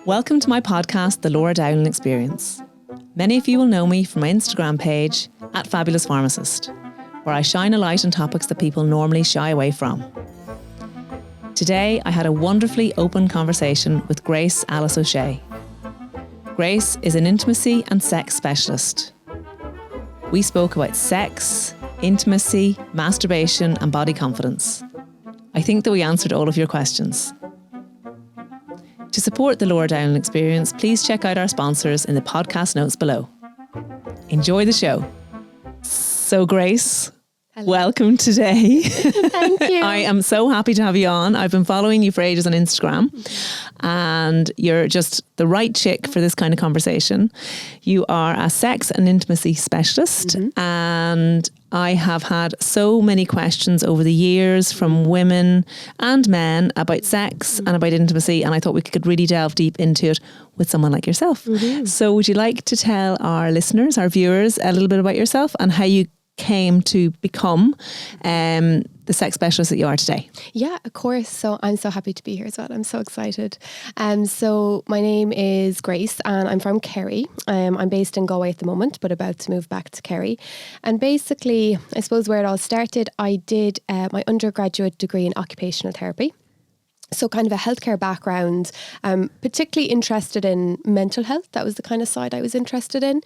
Welcome to my podcast, The Laura Dowling Experience. Many of you will know me from my Instagram page, @FabulousPharmacist, where I shine a light on topics that people normally shy away from. Today, I had a wonderfully open conversation with Grace Alice O'Shea. Grace is an intimacy and sex specialist. We spoke about sex, intimacy, masturbation, and body confidence. I think that we answered all of your questions. To support the Laura Dowling Experience, please check out our sponsors in the podcast notes below. Enjoy the show. So, Grace, hello. Welcome today. Thank you. I am so happy to have you on. I've been following you for ages on Instagram, and you're just the right chick for this kind of conversation. You are a sex and intimacy specialist, and I have had so many questions over the years from women and men about sex and about intimacy, and I thought we could really delve deep into it with someone like yourself. So would you like to tell our listeners, our viewers, a little bit about yourself and how you came to become the sex specialist that you are today? Yeah, of course. So I'm so happy to be here as well. I'm so excited. So my name is Grace and I'm from Kerry. I'm based in Galway at the moment, but about to move back to Kerry. And basically, I suppose where it all started, I did my undergraduate degree in occupational therapy. So kind of a healthcare background, particularly interested in mental health. That was the kind of side I was interested in.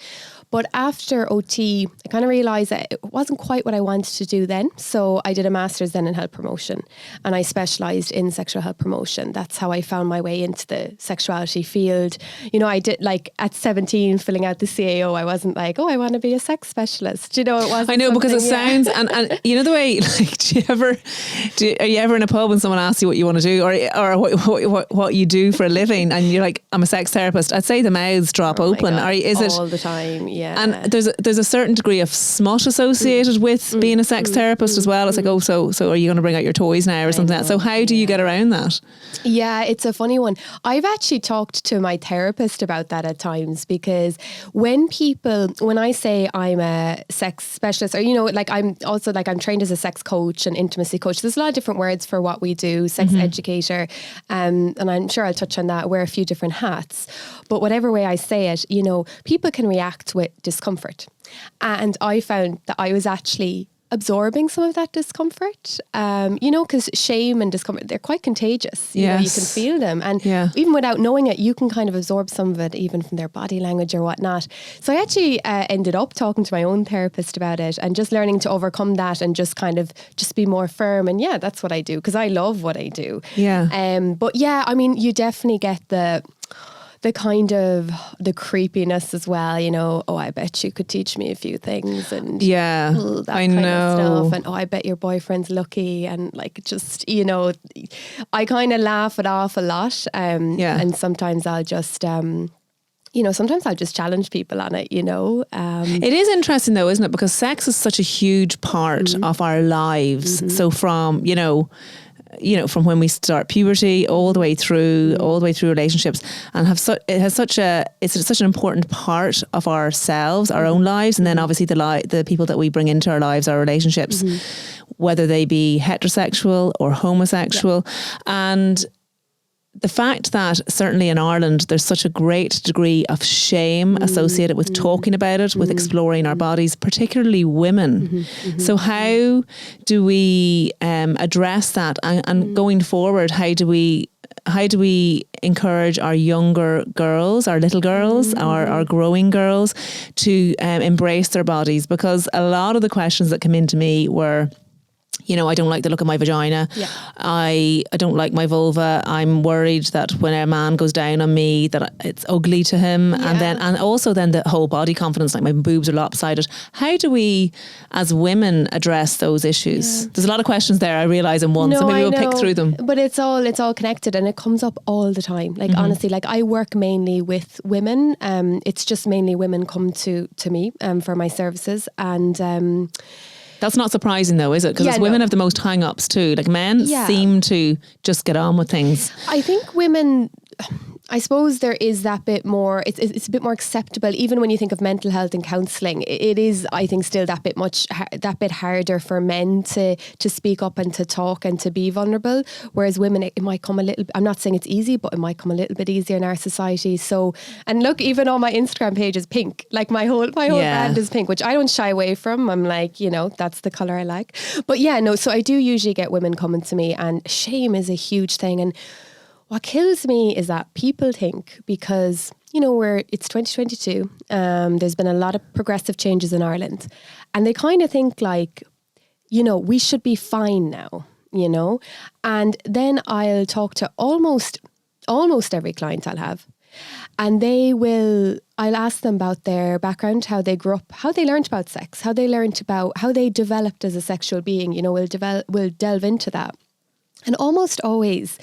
But after OT, I kind of realised that it wasn't quite what I wanted to do then. So I did a master's then in health promotion and I specialised in sexual health promotion. That's how I found my way into the sexuality field. You know, I did like at 17 filling out the CAO, I wasn't like, oh, I want to be a sex specialist. You know, it wasn't. I know, because it sounds, and you know the way, like, are you ever in a pub and someone asks you what you want to do or what you do for a living and you're like, I'm a sex therapist? I'd say the mouths drop open. Is it all the time? Yeah. And there's a certain degree of smut associated with being a sex therapist as well. It's like, oh, so are you going to bring out your toys now or something like that? So how do you get around that? Yeah, it's a funny one. I've actually talked to my therapist about that at times, because when I say I'm a sex specialist, or, you know, like I'm trained as a sex coach and intimacy coach. There's a lot of different words for what we do, sex educator. And I'm sure I'll touch on that, wear a few different hats. But whatever way I say it, you know, people can react with discomfort. And I found that I was actually absorbing some of that discomfort, you know, because shame and discomfort, they're quite contagious. You know, you can feel them. And even without knowing it, you can kind of absorb some of it, even from their body language or whatnot. So I actually ended up talking to my own therapist about it and just learning to overcome that and just kind of just be more firm. And yeah, that's what I do, because I love what I do. Yeah. But yeah, I mean, you definitely get the kind of the creepiness as well, you know, oh, I bet you could teach me a few things, and that I kind of stuff, and oh, I bet your boyfriend's lucky, and like, just, you know, I kind of laugh it off a lot, and sometimes I'll just you know, sometimes I'll just challenge people on it, you know. It is interesting though, isn't it? Because sex is such a huge part of our lives. So from, you know, from when we start puberty all the way through relationships, and it's such an important part of ourselves, our own lives, and then obviously the people that we bring into our lives, our relationships, whether they be heterosexual or homosexual. And the fact that certainly in Ireland there's such a great degree of shame associated with talking about it, with exploring our bodies, particularly women. So how do we address that? And going forward, how do we encourage our younger girls, our little girls, our growing girls to embrace their bodies? Because a lot of the questions that come into me were, you know, I don't like the look of my vagina. Yeah. I don't like my vulva. I'm worried that when a man goes down on me that it's ugly to him. Yeah. And also the whole body confidence, like my boobs are lopsided. How do we as women address those issues? Yeah. There's a lot of questions there, I realise, in one. So maybe we'll pick through them. But it's all connected, and it comes up all the time. Like honestly, like I work mainly with women. It's just mainly women come to me for my services, and that's not surprising though, is it? Because women have the most hang-ups too. Like men seem to just get on with things. I think women, I suppose there is that bit more, it's a bit more acceptable, even when you think of mental health and counselling. It is, I think, still that bit harder for men to speak up and to talk and to be vulnerable. Whereas women, it might come a little, I'm not saying it's easy, but it might come a little bit easier in our society. So, and look, even on my Instagram page is pink. Like my whole brand is pink, which I don't shy away from. I'm like, you know, that's the colour I like. But yeah, no, so I do usually get women coming to me, and shame is a huge thing. And what kills me is that people think, because, you know, it's 2022, there's been a lot of progressive changes in Ireland, and they kind of think like, you know, we should be fine now, you know. And then I'll talk to almost every client I'll have, and I'll ask them about their background, how they grew up, how they learned about sex, how they developed as a sexual being. You know, we'll delve into that. And almost always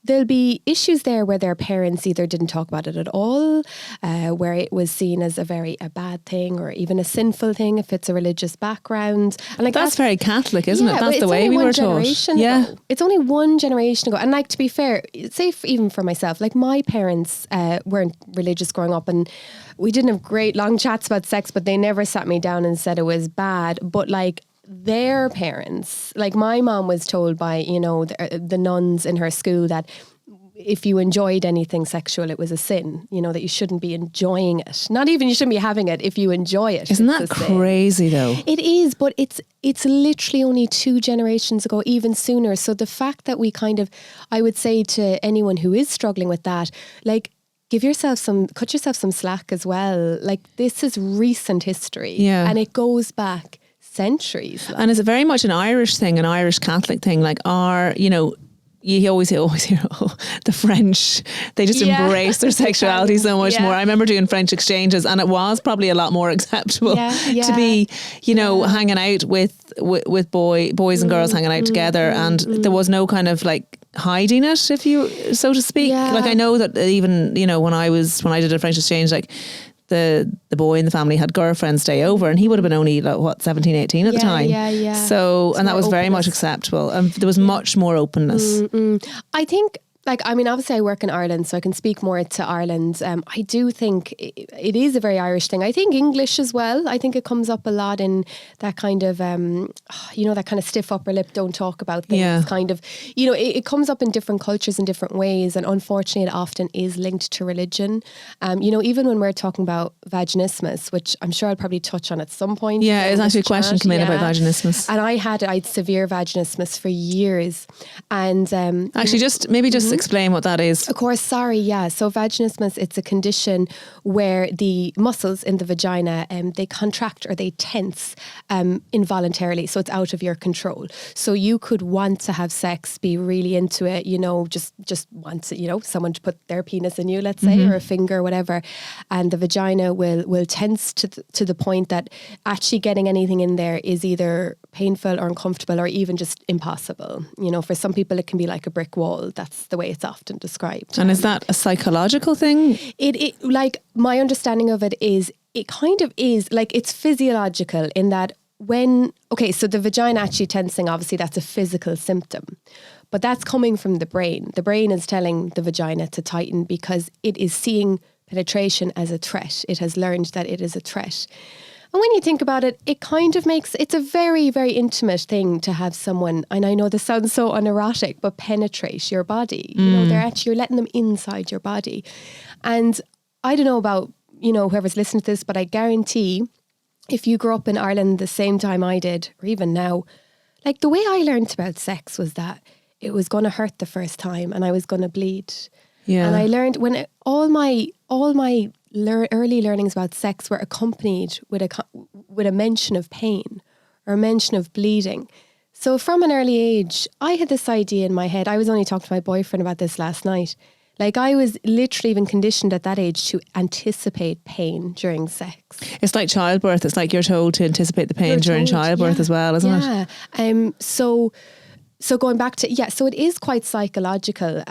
there'll be issues there where their parents either didn't talk about it at all, where it was seen as a bad thing, or even a sinful thing if it's a religious background. And like that's very Catholic, isn't it? That's the way we were taught. Yeah, it's only one generation ago. And like, to be fair, say even for myself, like my parents weren't religious growing up, and we didn't have great long chats about sex, but they never sat me down and said it was bad. But like, their parents, like my mom was told by, you know, the nuns in her school that if you enjoyed anything sexual, it was a sin, you know, that you shouldn't be enjoying it. Not even you shouldn't be having it if you enjoy it. Isn't that crazy though? It is, but it's literally only 2 generations ago, even sooner. So the fact that we I would say to anyone who is struggling with that, like, cut yourself some slack as well. Like, this is recent history, and it goes back centuries. And it's very much an Irish thing, an Irish Catholic thing. Like you know, you always hear, the French, they just embrace their sexuality so much more. I remember doing French exchanges, and it was probably a lot more acceptable to be, you know, hanging out with boys and girls hanging out together, and there was no kind of like hiding it, if you so to speak. Like, I know that even, you know, when I did a French exchange, like the boy in the family had girlfriends stay over, and he would have been only like, 17, 18 at the time. So, and that was very much acceptable. There was much more openness. I think, like, I mean, obviously I work in Ireland, so I can speak more to Ireland. I do think it is a very Irish thing. I think English as well. I think it comes up a lot in that kind of, you know, that kind of stiff upper lip, don't talk about things kind of, you know, it comes up in different cultures in different ways. And unfortunately, it often is linked to religion. You know, even when we're talking about vaginismus, which I'm sure I'll probably touch on at some point. Yeah, it's actually a question come in about vaginismus. And I had severe vaginismus for years. And actually, just explain what that is. Of course, sorry, yeah. So vaginismus, it's a condition where the muscles in the vagina, they contract or they tense involuntarily. So it's out of your control. So you could want to have sex, be really into it, you know, just want, you know, someone to put their penis in you, let's say, or a finger or whatever. And the vagina will tense to the point that actually getting anything in there is either painful or uncomfortable or even just impossible. You know, for some people it can be like a brick wall. That's the way it's often described. And is that a psychological thing? It like, my understanding of it is, it kind of is like, it's physiological in that so the vagina actually tensing, obviously that's a physical symptom, but that's coming from the brain. The brain is telling the vagina to tighten because it is seeing penetration as a threat. It has learned that it is a threat. And when you think about it, it kind of it's a very, very intimate thing to have someone, and I know this sounds so unerotic, but penetrate your body. You know, you're letting them inside your body. And I don't know about, you know, whoever's listening to this, but I guarantee if you grew up in Ireland the same time I did, or even now, like, the way I learned about sex was that it was going to hurt the first time and I was going to bleed. Yeah. And I learned all my early learnings about sex were accompanied with a mention of pain or a mention of bleeding. So from an early age, I had this idea in my head. I was only talking to my boyfriend about this last night. Like, I was literally even conditioned at that age to anticipate pain during sex. It's like childbirth. It's like you're told to anticipate the pain during childbirth as well, isn't it? Yeah. So going back to, so it is quite psychological.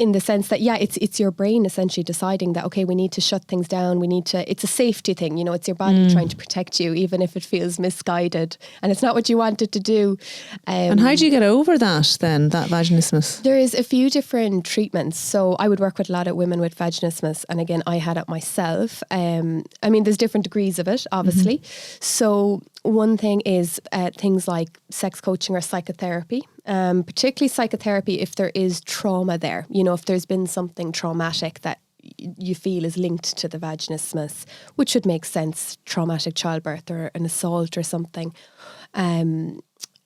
in the sense that, it's your brain essentially deciding that, okay, we need to shut things down. It's a safety thing, it's your body trying to protect you, even if it feels misguided and it's not what you wanted to do. And how do you get over that then, that vaginismus? There is a few different treatments. So I would work with a lot of women with vaginismus. And again, I had it myself. There's different degrees of it, obviously. So one thing is things like sex coaching or psychotherapy. Particularly psychotherapy if there is trauma there, if there's been something traumatic that you feel is linked to the vaginismus, which would make sense, traumatic childbirth or an assault or something.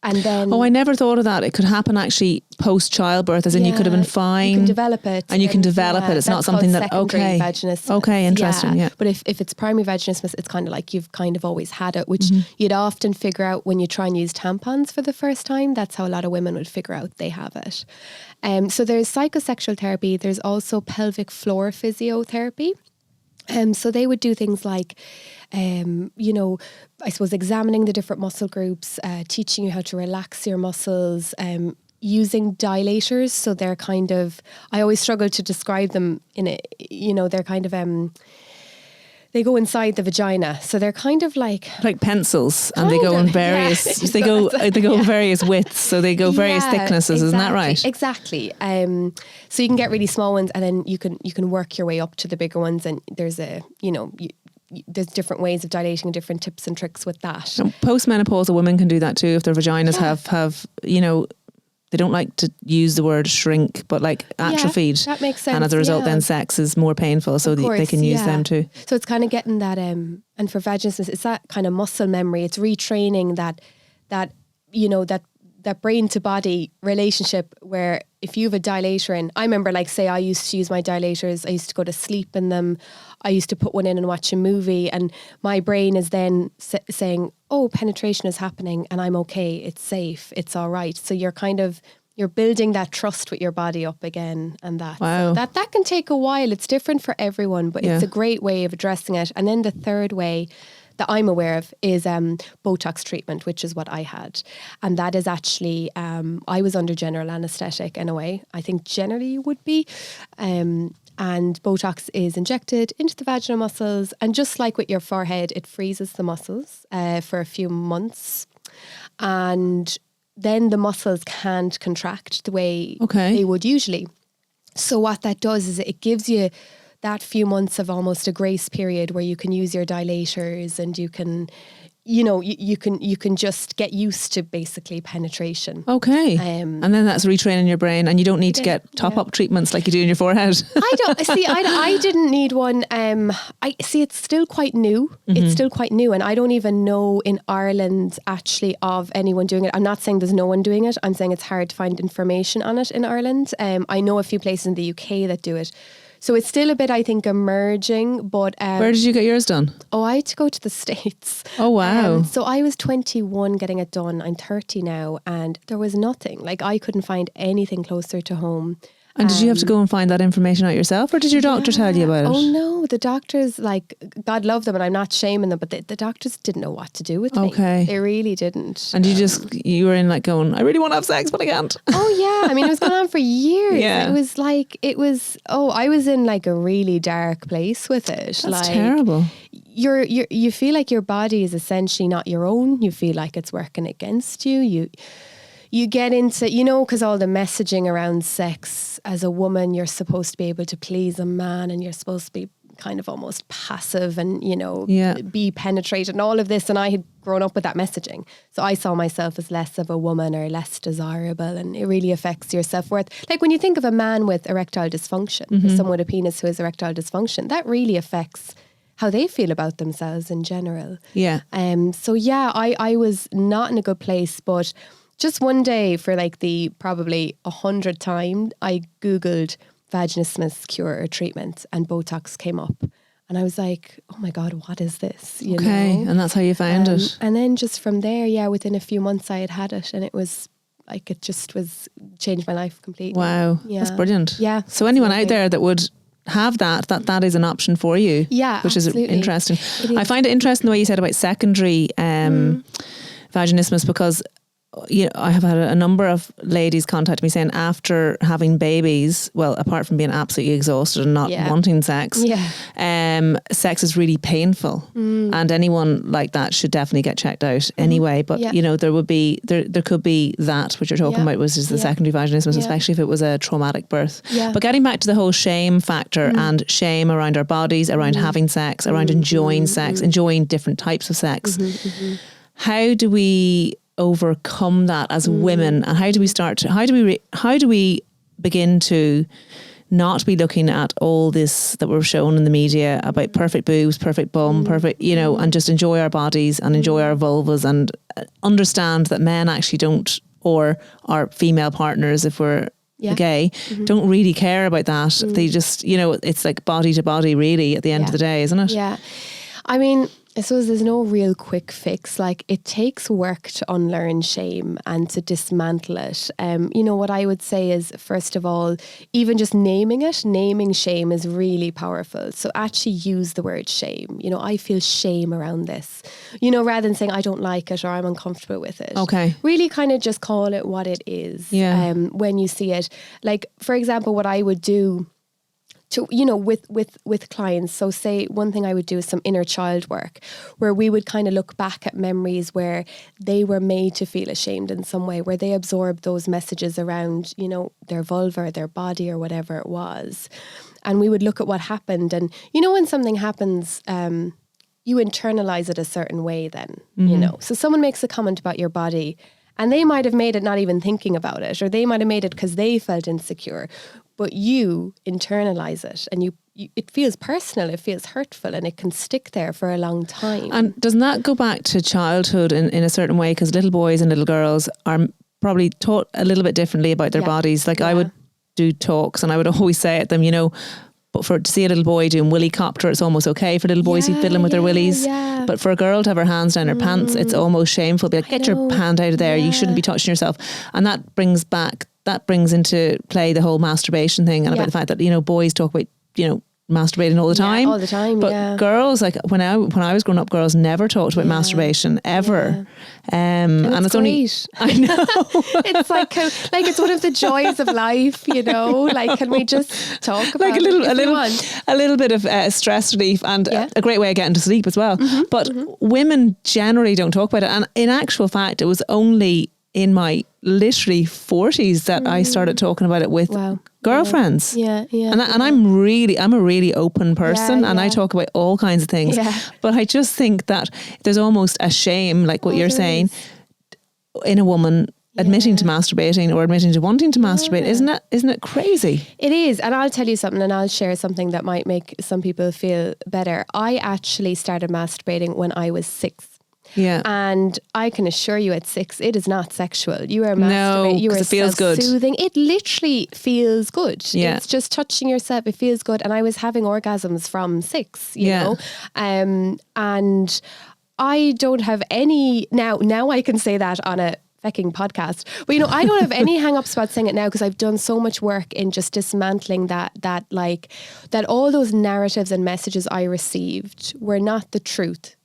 And then... Oh, I never thought of that. It could happen actually post-childbirth, as in you could have been fine. You can develop it. And you can develop it. It's not something that... Okay. Vaginismus. Okay, interesting, yeah. But if it's primary vaginismus, it's kind of like you've kind of always had it, which you'd often figure out when you try and use tampons for the first time. That's how a lot of women would figure out they have it. So there's psychosexual therapy. There's also pelvic floor physiotherapy. So they would do things like, I suppose examining the different muscle groups, teaching you how to relax your muscles, using dilators. So they're kind of, I always struggle to describe them they're kind of, they go inside the vagina. So they're kind of like pencils, and they go in various, they go in various widths. So they go various thicknesses. Isn't that right? Exactly. So you can get really small ones, and then you can work your way up to the bigger ones. And there's there's different ways of dilating, different tips and tricks with that. And post-menopausal women can do that too if their vaginas have they don't like to use the word shrink, but like atrophied. That makes sense. And as a result, then sex is more painful, so they can use them too. So it's kind of getting that, and for vaginismus, it's that kind of muscle memory. It's retraining that brain to body relationship where if you have a dilator in, I remember say I used to use my dilators, I used to go to sleep in them, I used to put one in and watch a movie, and my brain is then saying, oh, penetration is happening and I'm okay, it's safe, it's all right. So you're building that trust with your body up again, and that. Wow. So that can take a while. It's different for everyone, but it's a great way of addressing it. And then the third way that I'm aware of is Botox treatment, which is what I had. And that is actually, I was under general anaesthetic in a way. I think generally you would be. And Botox is injected into the vaginal muscles. And just like with your forehead, it freezes the muscles for a few months. And then the muscles can't contract the way they would usually. So what that does is it gives you that few months of almost a grace period where you can use your dilators and you can, you can just get used to basically penetration. Okay. And then that's retraining your brain, and you don't need to get top-up treatments like you do in your forehead. I didn't need one. It's still quite new. It's still quite new, and I don't even know in Ireland actually of anyone doing it. I'm not saying there's no one doing it. I'm saying it's hard to find information on it in Ireland. I know a few places in the UK that do it. So it's still a bit, I think, emerging, but... Where did you get yours done? Oh, I had to go to the States. Oh, wow. So I was 21 getting it done. I'm 30 now, and there was nothing. I couldn't find anything closer to home. And did you have to go and find that information out yourself, or did your doctor tell you about it? Oh no, the doctors, God love them, and I'm not shaming them, but the doctors didn't know what to do with me. Okay. They really didn't. And you were in going, I really want to have sex, but I can't. Oh yeah, it was going on for years. Yeah. I was in a really dark place with it. That's terrible. You feel like your body is essentially not your own. You feel like it's working against you. You get into, because all the messaging around sex as a woman, you're supposed to be able to please a man, and you're supposed to be kind of almost passive and, be penetrated and all of this. And I had grown up with that messaging. So I saw myself as less of a woman or less desirable, and it really affects your self-worth. Like when you think of a man with erectile dysfunction, or someone with a penis who has erectile dysfunction, that really affects how they feel about themselves in general. Yeah. I was not in a good place, but just one day for the probably 100th time, I Googled vaginismus cure or treatment, and Botox came up. And I was like, oh my God, what is this? And that's how you found it. And then just from there, within a few months I had it, and it was changed my life completely. Wow. Yeah. That's brilliant. Yeah. So anyone out there that would have that is an option for you. Yeah, which absolutely. is interesting. I find it interesting the way you said about secondary vaginismus, because I have had a number of ladies contact me saying after having babies, well, apart from being absolutely exhausted and not wanting sex, sex is really painful. And anyone like that should definitely get checked out anyway. But, there could be that, which you're talking about, which is the secondary vaginismus, especially if it was a traumatic birth. But getting back to the whole shame factor and shame around our bodies, around having sex, around enjoying sex, enjoying different types of sex. How do we overcome that as women, and how do we begin to not be looking at all this that we're shown in the media about perfect boobs, perfect bum, perfect, and just enjoy our bodies and enjoy our vulvas, and understand that men actually don't, or our female partners, if we're gay, don't really care about that. They just, it's like body to body really at the end of the day, isn't it? Yeah. I mean, I suppose there's no real quick fix. Like, it takes work to unlearn shame and to dismantle it. What I would say is, first of all, even just naming shame is really powerful. So actually use the word shame. I feel shame around this, rather than saying I don't like it or I'm uncomfortable with it. Okay. Really kind of just call it what it is. Yeah. When you see it. Like, for example, what I would do to, with clients. So say one thing I would do is some inner child work, where we would kind of look back at memories where they were made to feel ashamed in some way, where they absorbed those messages around, their vulva or their body or whatever it was. And we would look at what happened. And, when something happens, you internalize it a certain way then, So someone makes a comment about your body, and they might have made it not even thinking about it, or they might have made it because they felt insecure. But you internalize it, and it feels personal, it feels hurtful, and it can stick there for a long time. And doesn't that go back to childhood in a certain way? Because little boys and little girls are probably taught a little bit differently about their bodies. Like I would do talks, and I would always say at them, but to see a little boy doing willy copter, it's almost okay for little boys who fiddling with their willies. Yeah. But for a girl to have her hands down her pants, it's almost shameful. Be like, get your hand out of there. You shouldn't be touching yourself. And that brings into play the whole masturbation thing, and about the fact that, boys talk about, masturbating all the time. All the time, but girls, like when I was growing up, girls never talked about masturbation ever. And it's great. Only I know. It's like it's one of the joys of life, Like, can we just talk about like a little bit of stress relief, and a great way of getting to sleep as well. But women generally don't talk about it, and in actual fact, it was only in my literally 40s that I started talking about it with girlfriends. Yeah. And I'm a really open person, and I talk about all kinds of things. Yeah. But I just think that there's almost a shame, like what you're saying, in a woman admitting to masturbating or admitting to wanting to masturbate. Isn't it crazy? It is. And I'll tell you something, and I'll share something that might make some people feel better. I actually started masturbating when I was 6. Yeah. And I can assure you at 6, it is not sexual. You are masturbating. You are it feels good. Soothing. It literally feels good. Yeah. It's just touching yourself. It feels good. And I was having orgasms from 6, you know. And I don't have any now I can say that on a fucking podcast. But I don't have any hang-ups about saying it now, because I've done so much work in just dismantling that all those narratives and messages I received were not the truth.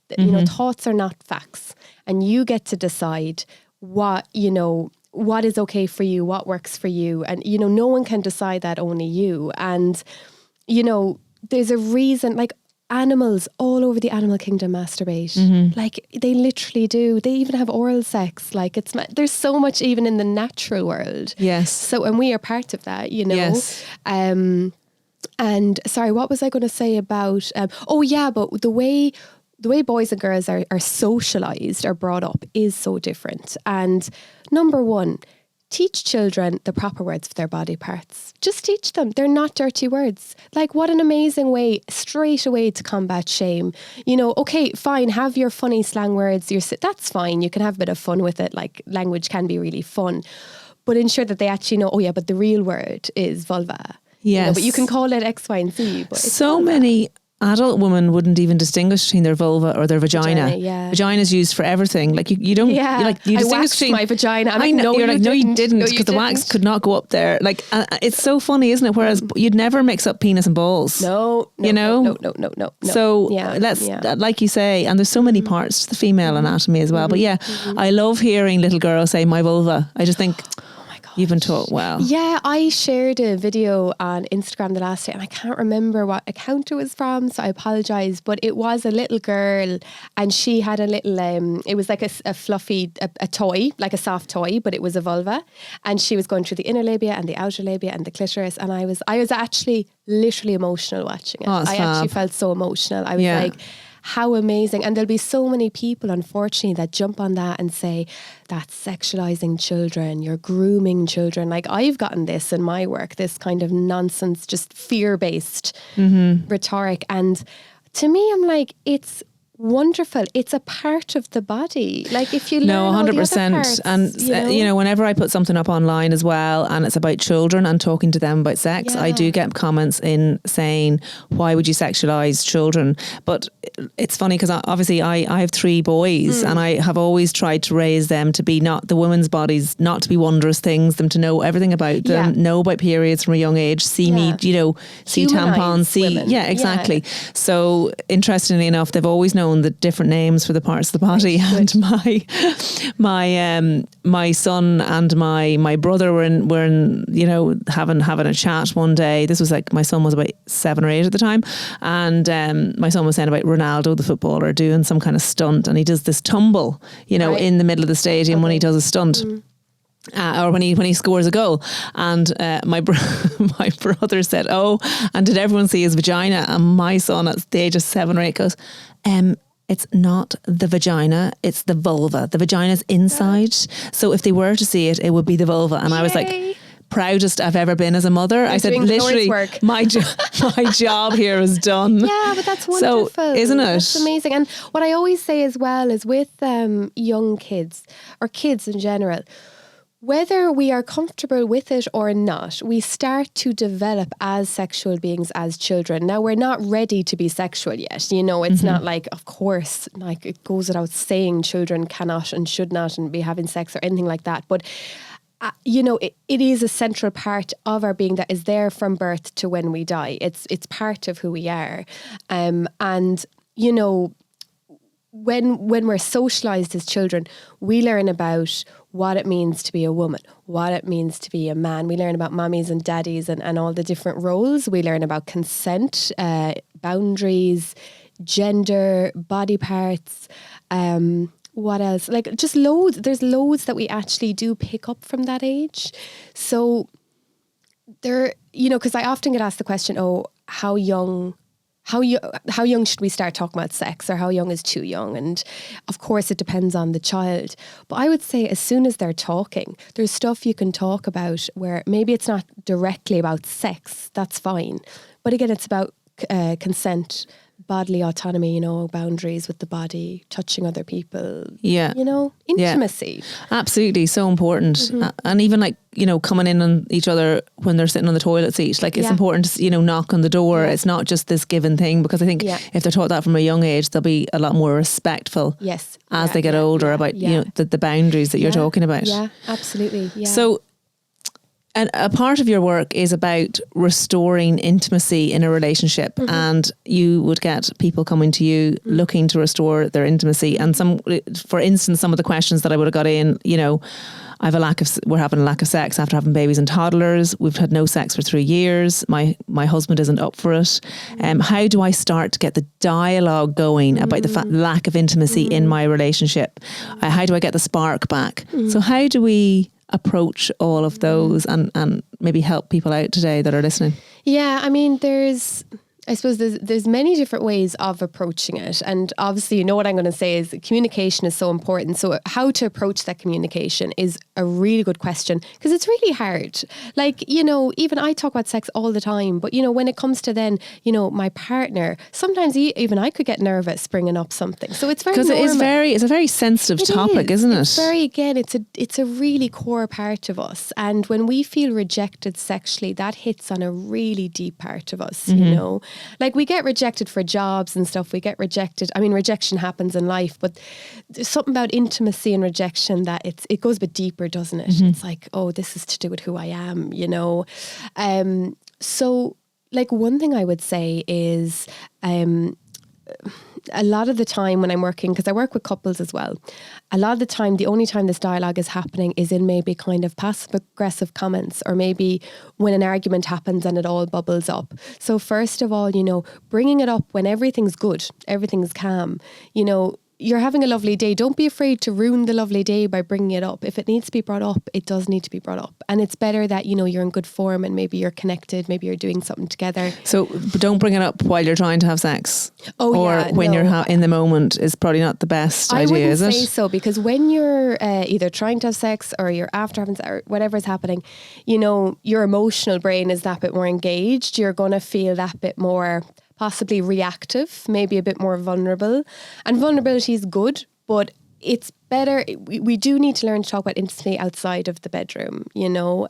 Thoughts are not facts, and you get to decide what is okay for you, what works for you, and no one can decide that, only you. And there's a reason, like animals all over the animal kingdom masturbate, like they literally do. They even have oral sex. Like there's so much even in the natural world. Yes. So, and we are part of that, Yes. And sorry, what was I going to say about? But the way boys and girls are socialized or brought up is so different. And number one, teach children the proper words for their body parts. Just teach them. They're not dirty words. Like, what an amazing way, straight away, to combat shame. Okay, fine, have your funny slang words. That's fine. You can have a bit of fun with it. Like, language can be really fun. But ensure that they actually know, but the real word is vulva. Yes. But you can call it X, Y, and Z. But so many adult women wouldn't even distinguish between their vulva or their vagina. Vagina is used for everything. Like you don't. Yeah. You like you I distinguish waxed between my vagina. I know. You're like, no, you didn't, No, because the wax could not go up there. Like it's so funny, isn't it? Whereas you'd never mix up penis and balls. No, you know. No. So like you say, and there's so many parts to the female anatomy as well. But yeah, I love hearing little girls say my vulva. I just think. You've been taught well. Yeah, I shared a video on Instagram the last day and I can't remember what account it was from, so I apologise, but it was a little girl and she had a little, it was like a fluffy, a toy, like a soft toy, but it was a vulva, and she was going through the inner labia and the outer labia and the clitoris, and I was actually literally emotional watching it. I actually felt so emotional. I was like, how amazing. And there'll be so many people, unfortunately, that jump on that and say, that's sexualizing children, you're grooming children. Like I've gotten this in my work, this kind of nonsense, just fear-based rhetoric. And to me, I'm like, it's wonderful. It's a part of the body. Like if you learn 100%. Parts, and you know, whenever I put something up online as well, and it's about children and talking to them about sex, I do get comments in saying, why would you sexualize children? But it's funny because obviously I have 3 boys and I have always tried to raise them to be not the women's bodies, not to be wondrous things, them to know everything about them, know about periods from a young age, see me, you know, see tampons, see women. Exactly. So interestingly enough, they've always known the different names for the parts of the body, and my son and my brother were in you know having a chat one day. This was like, my son was about 7 or 8 at the time, and my son was saying about Ronaldo the footballer doing some kind of stunt, and he does this tumble, you know, in the middle of the stadium when he does a stunt. Or when he scores a goal, and my brother said, "Oh, and did everyone see his vagina?" And my son at the age of 7 or 8 goes, "It's not the vagina, it's the vulva. The vagina's inside. So if they were to see it, it would be the vulva." And I was like, proudest I've ever been as a mother. I said, literally, my job here is done. Yeah, but that's wonderful. So, isn't it? That's amazing. And what I always say as well is with young kids, or kids in general, whether we are comfortable with it or not, we start to develop as sexual beings as children. Now, we're not ready to be sexual yet. You know, it's not like, of course, like it goes without saying children cannot and should not and be having sex or anything like that. But, you know, it is a central part of our being that is there from birth to when we die. It's part of who we are. And, you know, when we're socialized as children, we learn about what it means to be a woman, what it means to be a man. We learn about mummies and daddies and all the different roles. We learn about consent, boundaries, gender, body parts. What else? Like just loads. There's loads that we actually do pick up from that age. So there, you know, because I often get asked the question, oh, how young should we start talking about sex, or how young is too young? And of course it depends on the child, but I would say as soon as they're talking, there's stuff you can talk about where maybe it's not directly about sex, that's fine, but again it's about consent, bodily autonomy, you know, boundaries with the body, touching other people, you know, intimacy. Absolutely, so important. And even like, you know, coming in on each other when they're sitting on the toilet seat, like it's important to, you know, knock on the door. It's not just this given thing, because I think if they're taught that from a young age, they'll be a lot more respectful as they get older about, you know, the boundaries that you're talking about. Yeah, absolutely. Yeah. So, and a part of your work is about restoring intimacy in a relationship, and you would get people coming to you looking to restore their intimacy. And for instance, some of the questions that I would have got in, you know, we're having a lack of sex after having babies and toddlers. We've had no sex for 3 years. My husband isn't up for it. How do I start to get the dialogue going about the lack of intimacy in my relationship? How do I get the spark back? So how do we approach all of those and maybe help people out today that are listening? Yeah, I mean, I suppose there's many different ways of approaching it. And obviously, you know what I'm going to say is communication is so important. So how to approach that communication is a really good question, because it's really hard. Like, you know, even I talk about sex all the time, but, you know, when it comes to then, you know, my partner, sometimes even I could get nervous bringing up something. So it's very normal. Because it's a very sensitive topic, isn't it? It's very, again, it's a really core part of us. And when we feel rejected sexually, that hits on a really deep part of us, you know. Like we get rejected for jobs and stuff. We get rejected. I mean, rejection happens in life, but there's something about intimacy and rejection that it goes a bit deeper, doesn't it? Mm-hmm. It's like, oh, this is to do with who I am, you know? So like one thing I would say is, a lot of the time when I'm working, because I work with couples as well, a lot of the time, the only time this dialogue is happening is in maybe kind of passive aggressive comments, or maybe when an argument happens and it all bubbles up. So first of all, you know, bringing it up when everything's good, everything's calm, you know, you're having a lovely day. Don't be afraid to ruin the lovely day by bringing it up. If it needs to be brought up, it does need to be brought up. And it's better that, you know, you're in good form and maybe you're connected, maybe you're doing something together. So don't bring it up while you're trying to have sex. Oh, or yeah, when no. you're in the moment is probably not the best idea, is it? I wouldn't say so, because when you're either trying to have sex or you're after having sex or whatever is happening, you know, your emotional brain is that bit more engaged. You're going to feel that bit more possibly reactive, maybe a bit more vulnerable. And vulnerability is good, but it's better. We do need to learn to talk about intimacy outside of the bedroom, you know.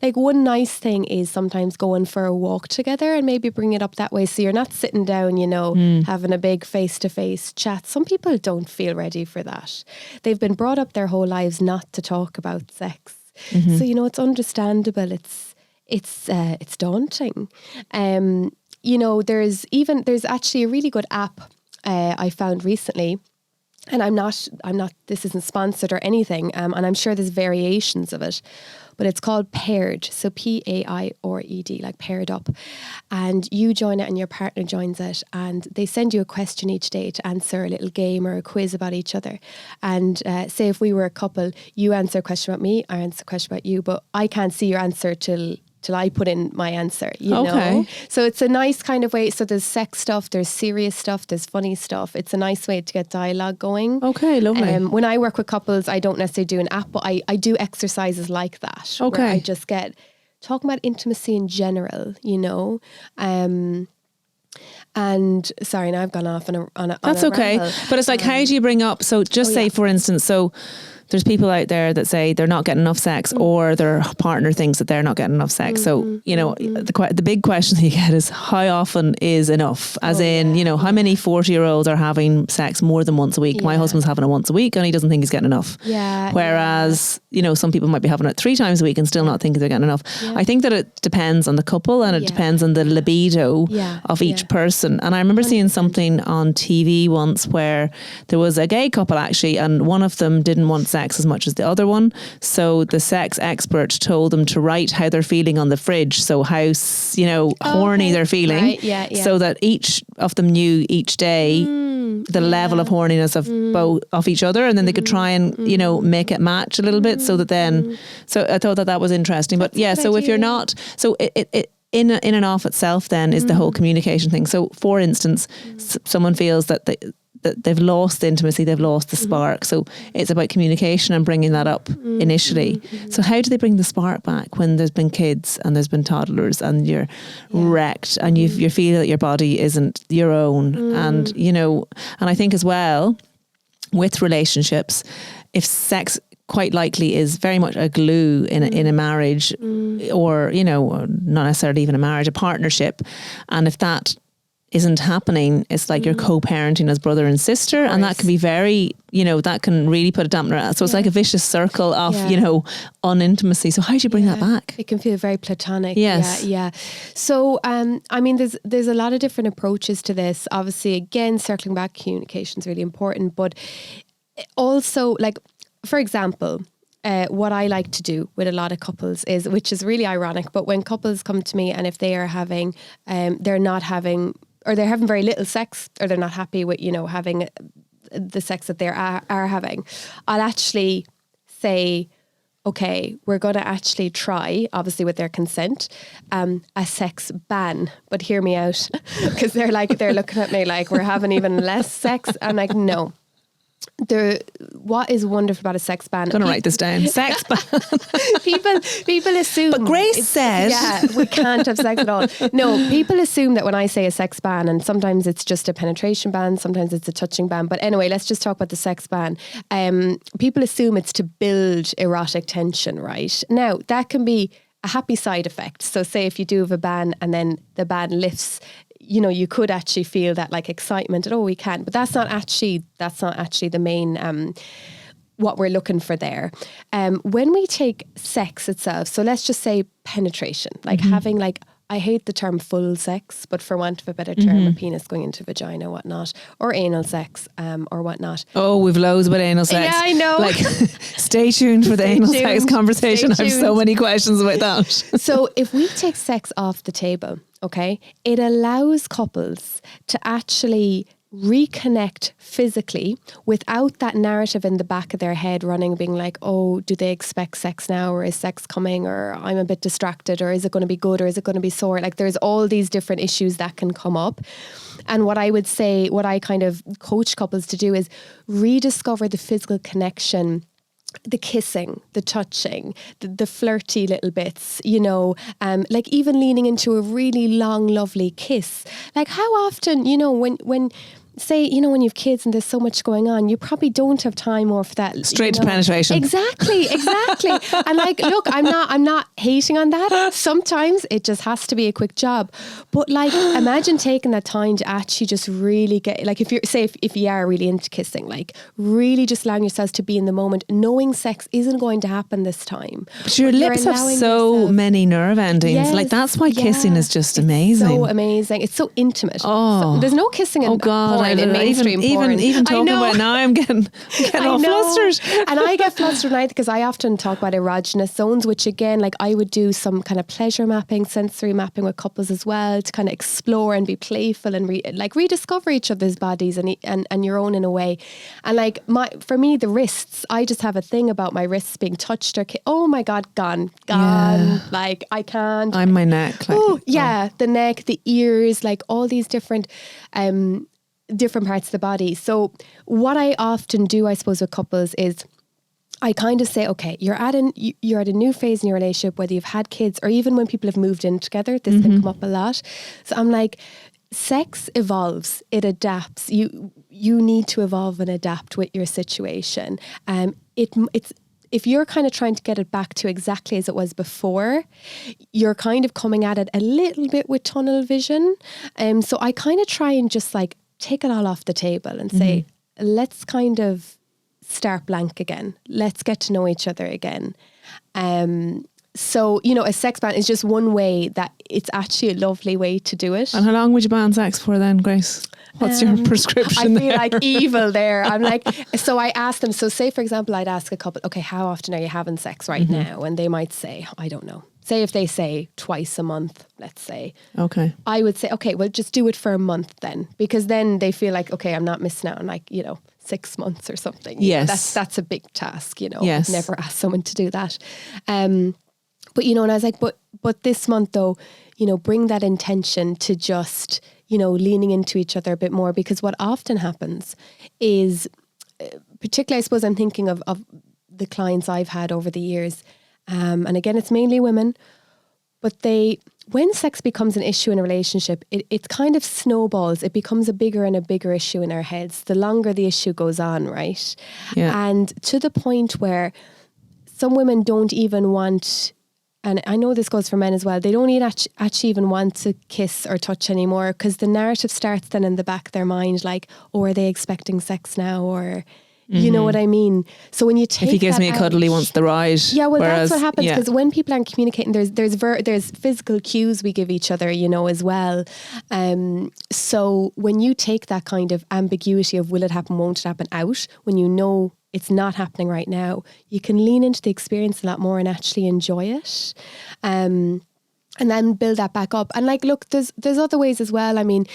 Like one nice thing is sometimes going for a walk together and maybe bring it up that way. So you're not sitting down, you know, having a big face-to-face chat. Some people don't feel ready for that. They've been brought up their whole lives not to talk about sex. So, you know, it's understandable. It's daunting. You know, there's actually a really good app I found recently, and I'm not, this isn't sponsored or anything, and I'm sure there's variations of it, but it's called Paired, so Paired, like paired up, and you join it and your partner joins it, and they send you a question each day to answer a little game or a quiz about each other. And say if we were a couple, you answer a question about me, I answer a question about you, but I can't see your answer till I put in my answer, you know? So it's a nice kind of way. So there's sex stuff, there's serious stuff, there's funny stuff. It's a nice way to get dialogue going. Okay, lovely. When I work with couples, I don't necessarily do an app, but I do exercises like that. Okay. Where I just get talking about intimacy in general, you know? And sorry, now I've gone off on a That's a okay. ramble. But it's like, how do you bring up, so just say, for instance, so there's people out there that say they're not getting enough sex, or their partner thinks that they're not getting enough sex. So, you know, the big question you get is, how often is enough? As you know, how many 40-year-olds are having sex more than once a week? My husband's having it once a week and he doesn't think he's getting enough. Whereas, you know, some people might be having it 3 times a week and still not thinking they're getting enough. I think that it depends on the couple, and it depends on the libido of each person. And I remember seeing something on TV once where there was a gay couple actually, and one of them didn't want sex as much as the other one. So the sex expert told them to write how they're feeling on the fridge. So how, you know, horny they're feeling. So that each of them knew each day the level of horniness of both of each other, and then they could try and, you know, make it match a little bit, so that then, so I thought that was interesting. But so if you're not, so it in and of itself then is the whole communication thing. So for instance, someone feels that they've lost the intimacy, they've lost the spark. So it's about communication and bringing that up initially. So how do they bring the spark back when there's been kids and there's been toddlers and you're wrecked and you feel that your body isn't your own? And, you know, and I think as well with relationships, if sex quite likely is very much a glue in a marriage, or, you know, not necessarily even a marriage, a partnership. And if that isn't happening, it's like you're co-parenting as brother and sister, and that can be very, you know, that can really put a dampener. So it's like a vicious circle of, you know, unintimacy. So how do you bring that back? It can feel very platonic. Yes. So, I mean, there's a lot of different approaches to this. Obviously, again, circling back, communication is really important, but also, like, for example, what I like to do with a lot of couples is, which is really ironic, but when couples come to me and if they are having, they're not having, or they're having very little sex, or they're not happy with, you know, having the sex that they are having, I'll actually say, okay, we're going to actually try, obviously with their consent, a sex ban. But hear me out, because they're looking at me like we're having even less sex. I'm like, no. What is wonderful about a sex ban? I'm going to write this down. Sex ban. people assume. But Grace said. Yeah, we can't have sex at all. No, people assume that when I say a sex ban, and sometimes it's just a penetration ban, sometimes it's a touching ban. But anyway, let's just talk about the sex ban. People assume it's to build erotic tension, right? Now, that can be a happy side effect. So say if you do have a ban and then the ban lifts, you know, you could actually feel that like excitement, we can, but that's not actually the main, what we're looking for there. When we take sex itself, so let's just say penetration, like having like, I hate the term full sex, but for want of a better term, a penis going into vagina, whatnot, or anal sex, or whatnot. Oh, we've loads about anal sex. Yeah, I know. Like, stay tuned for the anal sex conversation. I have so many questions about that. So if we take sex off the table, okay, it allows couples to actually reconnect physically without that narrative in the back of their head running, being like, oh, do they expect sex now, or is sex coming, or I'm a bit distracted, or is it going to be good, or is it going to be sore? Like there's all these different issues that can come up. And what I would say, what I kind of coach couples to do is rediscover the physical connection, the kissing, the touching, the flirty little bits, you know, like even leaning into a really long, lovely kiss. Like how often, you know, when say, you know, when you have kids and there's so much going on, you probably don't have time more for that. Straight to penetration. Exactly. And like, look, I'm not hating on that. Sometimes it just has to be a quick job. But like, imagine taking that time to actually just really get, like if you are really into kissing, like really just allowing yourselves to be in the moment, knowing sex isn't going to happen this time. But your lips have so many nerve endings. Yes, like that's why kissing is just amazing. So amazing. It's so intimate. Oh, there's no kissing in God. in mainstream porn. Even talking about it now, I'm getting all flustered. And I get flustered now because I often talk about erogenous zones, which again, like I would do some kind of pleasure mapping, sensory mapping with couples as well to kind of explore and be playful and rediscover each other's bodies and your own in a way. And like for me, the wrists, I just have a thing about my wrists being touched or oh my God, gone. Yeah. Like I can't. I'm my neck. Like, the neck, the ears, like all these different parts of the body. So what I often do, I suppose, with couples is I kind of say, okay, you're at a new phase in your relationship, whether you've had kids or even when people have moved in together, this can come up a lot. So I'm like, sex evolves, it adapts. You need to evolve and adapt with your situation. It's if you're kind of trying to get it back to exactly as it was before, you're kind of coming at it a little bit with tunnel vision. So I kind of try and just like take it all off the table and say, let's kind of start blank again. Let's get to know each other again. So, you know, a sex ban is just one way that it's actually a lovely way to do it. And how long would you ban sex for then, Grace? What's your prescription? I feel like evil there. I'm like, so I ask them, so say for example, I'd ask a couple, okay, how often are you having sex right now? And they might say, I don't know. Say if they say twice a month, let's say. Okay. I would say, okay, well just do it for a month then. Because then they feel like, okay, I'm not missing out on like, you know, 6 months or something. Yes. That's a big task, you know. Yes. I've never asked someone to do that. But, you know, and I was like, but this month though, you know, bring that intention to just, you know, leaning into each other a bit more, because what often happens is, particularly I suppose I'm thinking of the clients I've had over the years, and again, it's mainly women, but when sex becomes an issue in a relationship, it kind of snowballs. It becomes a bigger and a bigger issue in our heads the longer the issue goes on, right? Yeah. And to the point where some women don't even want, and I know this goes for men as well, they don't actually even want to kiss or touch anymore, because the narrative starts then in the back of their mind, like, oh, are they expecting sex now? Or, you know what I mean? So when you take if he gives me a cuddle, he wants the ride. Yeah, well, that's what happens, because when people aren't communicating, there's physical cues we give each other, you know, as well. So when you take that kind of ambiguity of will it happen, won't it happen out, when you know it's not happening right now, you can lean into the experience a lot more and actually enjoy it. And then build that back up. And like, look, there's other ways as well. I mean,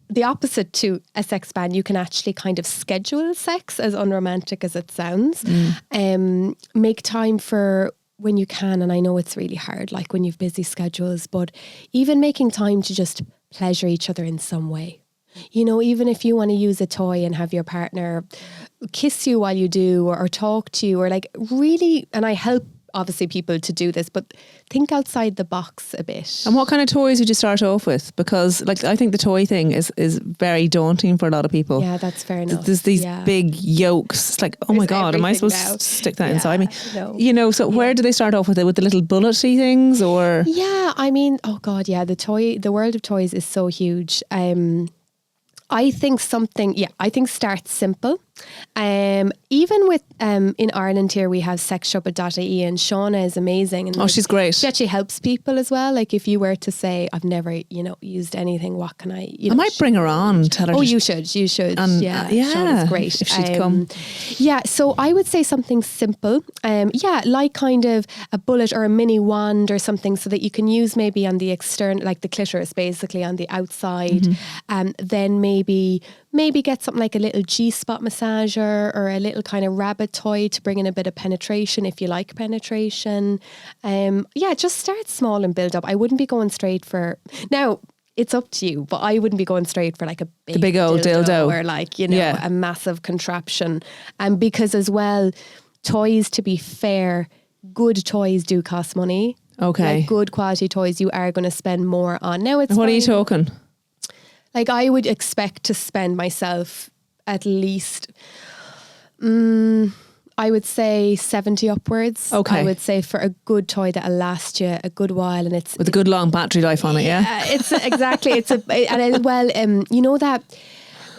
the opposite to a sex ban, you can actually kind of schedule sex, as unromantic as it sounds. Make time for when you can. And I know it's really hard, like when you've busy schedules, but even making time to just pleasure each other in some way. You know, even if you want to use a toy and have your partner kiss you while you do, or talk to you, or like really, and I help obviously people to do this, but think outside the box a bit. And what kind of toys would you start off with? Because like I think the toy thing is very daunting for a lot of people. Yeah, that's fair enough. There's these big yolks. It's like, oh my God, am I supposed to stick that inside me? No. You know, so where do they start off with it? With the little bullety things or? Yeah, I mean, oh God, yeah, the world of toys is so huge. I think start simple. Even with in Ireland here we have sexuality, and Shauna is amazing, and she's great. She actually helps people as well. Like if you were to say, I've never used anything, what can I I might bring her on and tell her. You should yeah Shauna's great if she'd come. So I would say something simple, like kind of a bullet or a mini wand or something, so that you can use maybe on the external, like the clitoris basically on the outside, then maybe get something like a little G-spot massager or a little kind of rabbit toy to bring in a bit of penetration if you like penetration. Just start small and build up. I wouldn't be going straight for... Now, it's up to you, but I wouldn't be going straight for like a big old dildo or like, a massive contraption. And because as well, toys, to be fair, good toys do cost money. Okay. Like good quality toys you are going to spend more on. Now it's What are you talking? Like I would expect to spend myself at least, I would say 70 upwards. Okay. I would say for a good toy that'll last you a good while, and it's with a good long battery life on it. Yeah, it's exactly. And as well, that.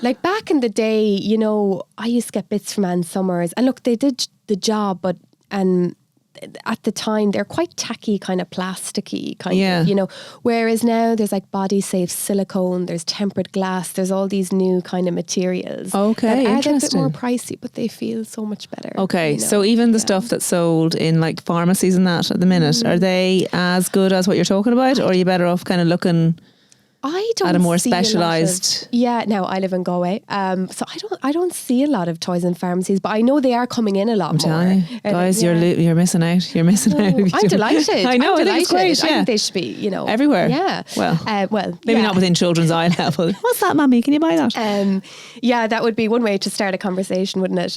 Like back in the day, I used to get bits from Ann Summers, and look, they did the job, but at the time they're quite tacky, kind of plasticky kind of, whereas now there's like body safe silicone, there's tempered glass, there's all these new kind of materials. Okay, that are interesting. a bit more pricey, but they feel so much better. Okay, so even the stuff that's sold in like pharmacies and that at the minute, are they as good as what you're talking about, or are you better off kind of looking at a more specialised? No, I live in Galway, so I don't see a lot of toys in pharmacies, but I know they are coming in a lot more. I'm telling you, guys, you're missing out. You're missing out. I'm delighted. I know. I think it's great. I think they should be, everywhere. Yeah. Well, maybe not within children's eye level. What's that, Mummy? Can you buy that? That would be one way to start a conversation, wouldn't it?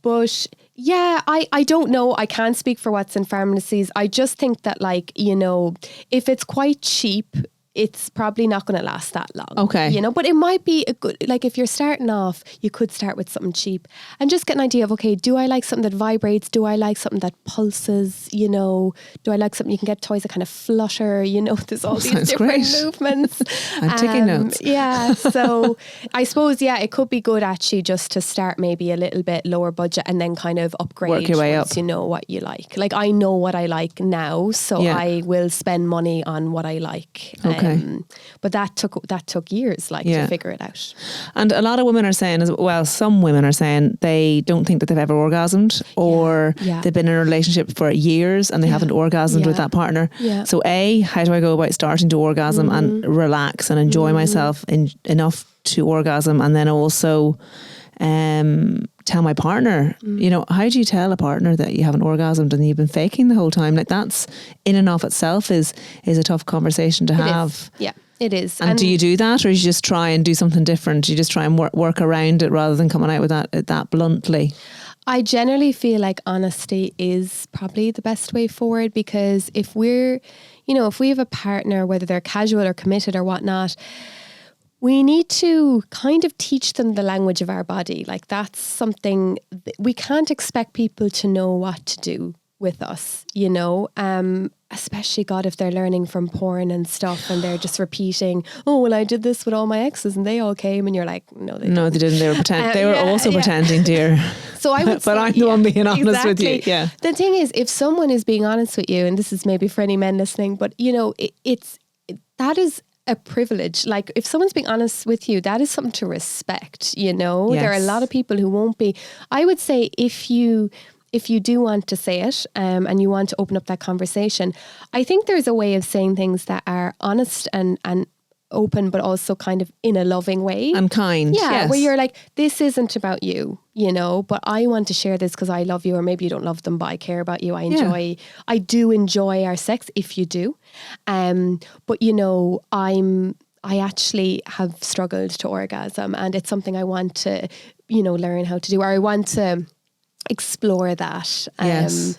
But yeah, I don't know. I can't speak for what's in pharmacies. I just think that, like, if it's quite cheap, it's probably not going to last that long. Okay. But it might be a good, like if you're starting off, you could start with something cheap and just get an idea of, okay, do I like something that vibrates? Do I like something that pulses? Do I like something you can get toys that kind of flutter? There's all these different movements. I'm taking notes. Yeah. So I suppose, it could be good actually just to start maybe a little bit lower budget and then kind of upgrade. Work your way up. You know what you like. Like I know what I like now, so I will spend money on what I like. Okay. But that took years, to figure it out. And a lot of women are saying, as well, some women are saying they don't think that they've ever orgasmed, or they've been in a relationship for years and they haven't orgasmed with that partner. Yeah. So how do I go about starting to orgasm and relax and enjoy myself enough to orgasm, and then also tell my partner, how do you tell a partner that you haven't orgasmed and you've been faking the whole time? Like that's in and of itself is a tough conversation to have. Yeah, it is. And do you do that, or you just try and do something different? You just try and work around it rather than coming out with that bluntly? I generally feel like honesty is probably the best way forward, because if we have a partner, whether they're casual or committed or whatnot, we need to kind of teach them the language of our body. Like that's something we can't expect people to know what to do with us, especially God, if they're learning from porn and stuff and they're just repeating, oh, well, I did this with all my exes and they all came, and you're like, no, they didn't. They were pretending. They were also pretending, dear. So I would but I'm the one being honest with you. Yeah. The thing is, if someone is being honest with you, and this is maybe for any men listening, but that is a privilege. Like if someone's being honest with you, that is something to respect, Yes. There are a lot of people who won't be. I would say if you do want to say it and you want to open up that conversation, I think there's a way of saying things that are honest and open, but also kind of in a loving way. And kind. Yeah, yes. where you're like, this isn't about you, but I want to share this because I love you, or maybe you don't love them, but I care about you. I do enjoy our sex if you do. But I actually have struggled to orgasm, and it's something I want to, learn how to do, or I want to explore that. Yes.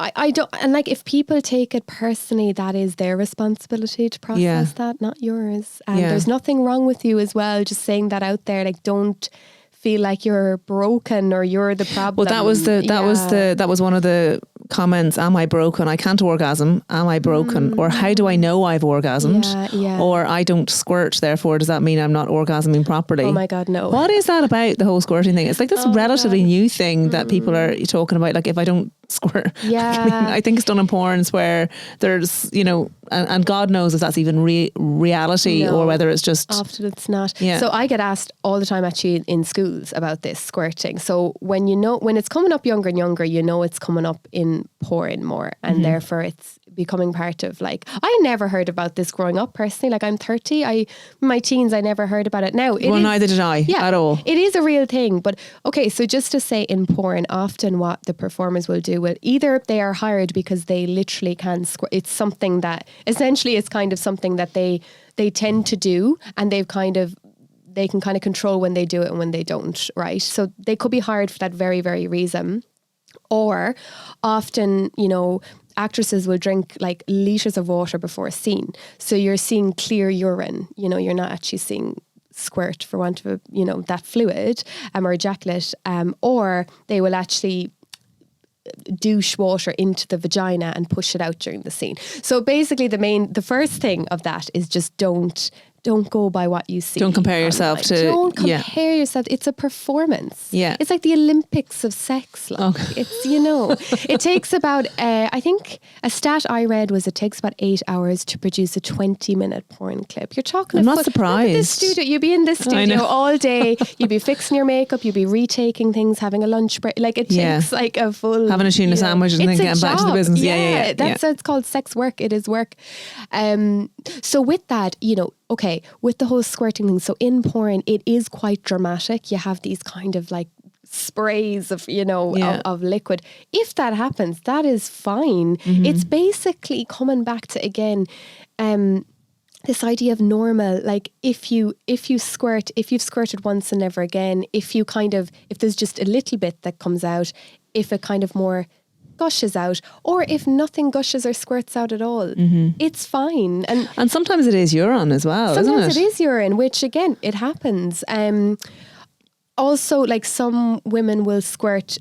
I don't, and like if people take it personally, that is their responsibility to process that, not yours. And there's nothing wrong with you as well. Just saying that out there, like don't feel like you're broken or you're the problem. Well, that was one of the comments. Am I broken? I can't orgasm. Am I broken? Or how do I know I've orgasmed? Or I don't squirt, therefore does that mean I'm not orgasming properly? Oh my God, no. What is that about, the whole squirting thing? It's like this relatively new thing that people are talking about. Like if I don't squirt, I think it's done in porns where there's, you know, and God knows if that's even reality or whether it's just... Often it's not. So I get asked all the time actually in schools about this squirting. So when it's coming up younger and younger, you know it's coming up in porn more, and therefore it's becoming part of, like, I never heard about this growing up personally. Like I'm 30, in my teens I never heard about it. Now neither did I at all. It is a real thing. But okay, so just to say, in porn, often what the performers will do, will either they are hired because they literally can squirt. It's something that essentially it's kind of something that they tend to do, and they can kind of control when they do it and when they don't, right? So they could be hired for that very, very reason. Or often, you know, actresses will drink like liters of water before a scene. So you're seeing clear urine, you know, you're not actually seeing squirt, for want of that fluid or ejaculate. Or they will actually douche water into the vagina and push it out during the scene. So basically the first thing of that is just don't go by what you see. Don't compare yourself to... Don't compare yourself. It's a performance. Yeah. It's like the Olympics of sex. Like. Okay. It's, it takes about, I think a stat I read was it takes about 8 hours to produce a 20-minute porn clip. You're talking... I'm not surprised. This studio, you'd be in this studio all day. You'd be fixing your makeup. You'd be retaking things, having a lunch break. Like it takes like a full... Having a tuna sandwich and then getting back to the business. Yeah. That's it's called sex work. It is work. So with that, okay, with the whole squirting thing, so in porn, it is quite dramatic. You have these kind of like sprays of, of liquid. If that happens, that is fine. It's basically coming back to, again, this idea of normal. Like if you've squirted once and never again, if there's just a little bit that comes out, if it kind of more gushes out, or if nothing gushes or squirts out at all, it's fine. And sometimes it is urine as well, isn't it? Sometimes it is urine, which again, it happens. Also, like some women will squirt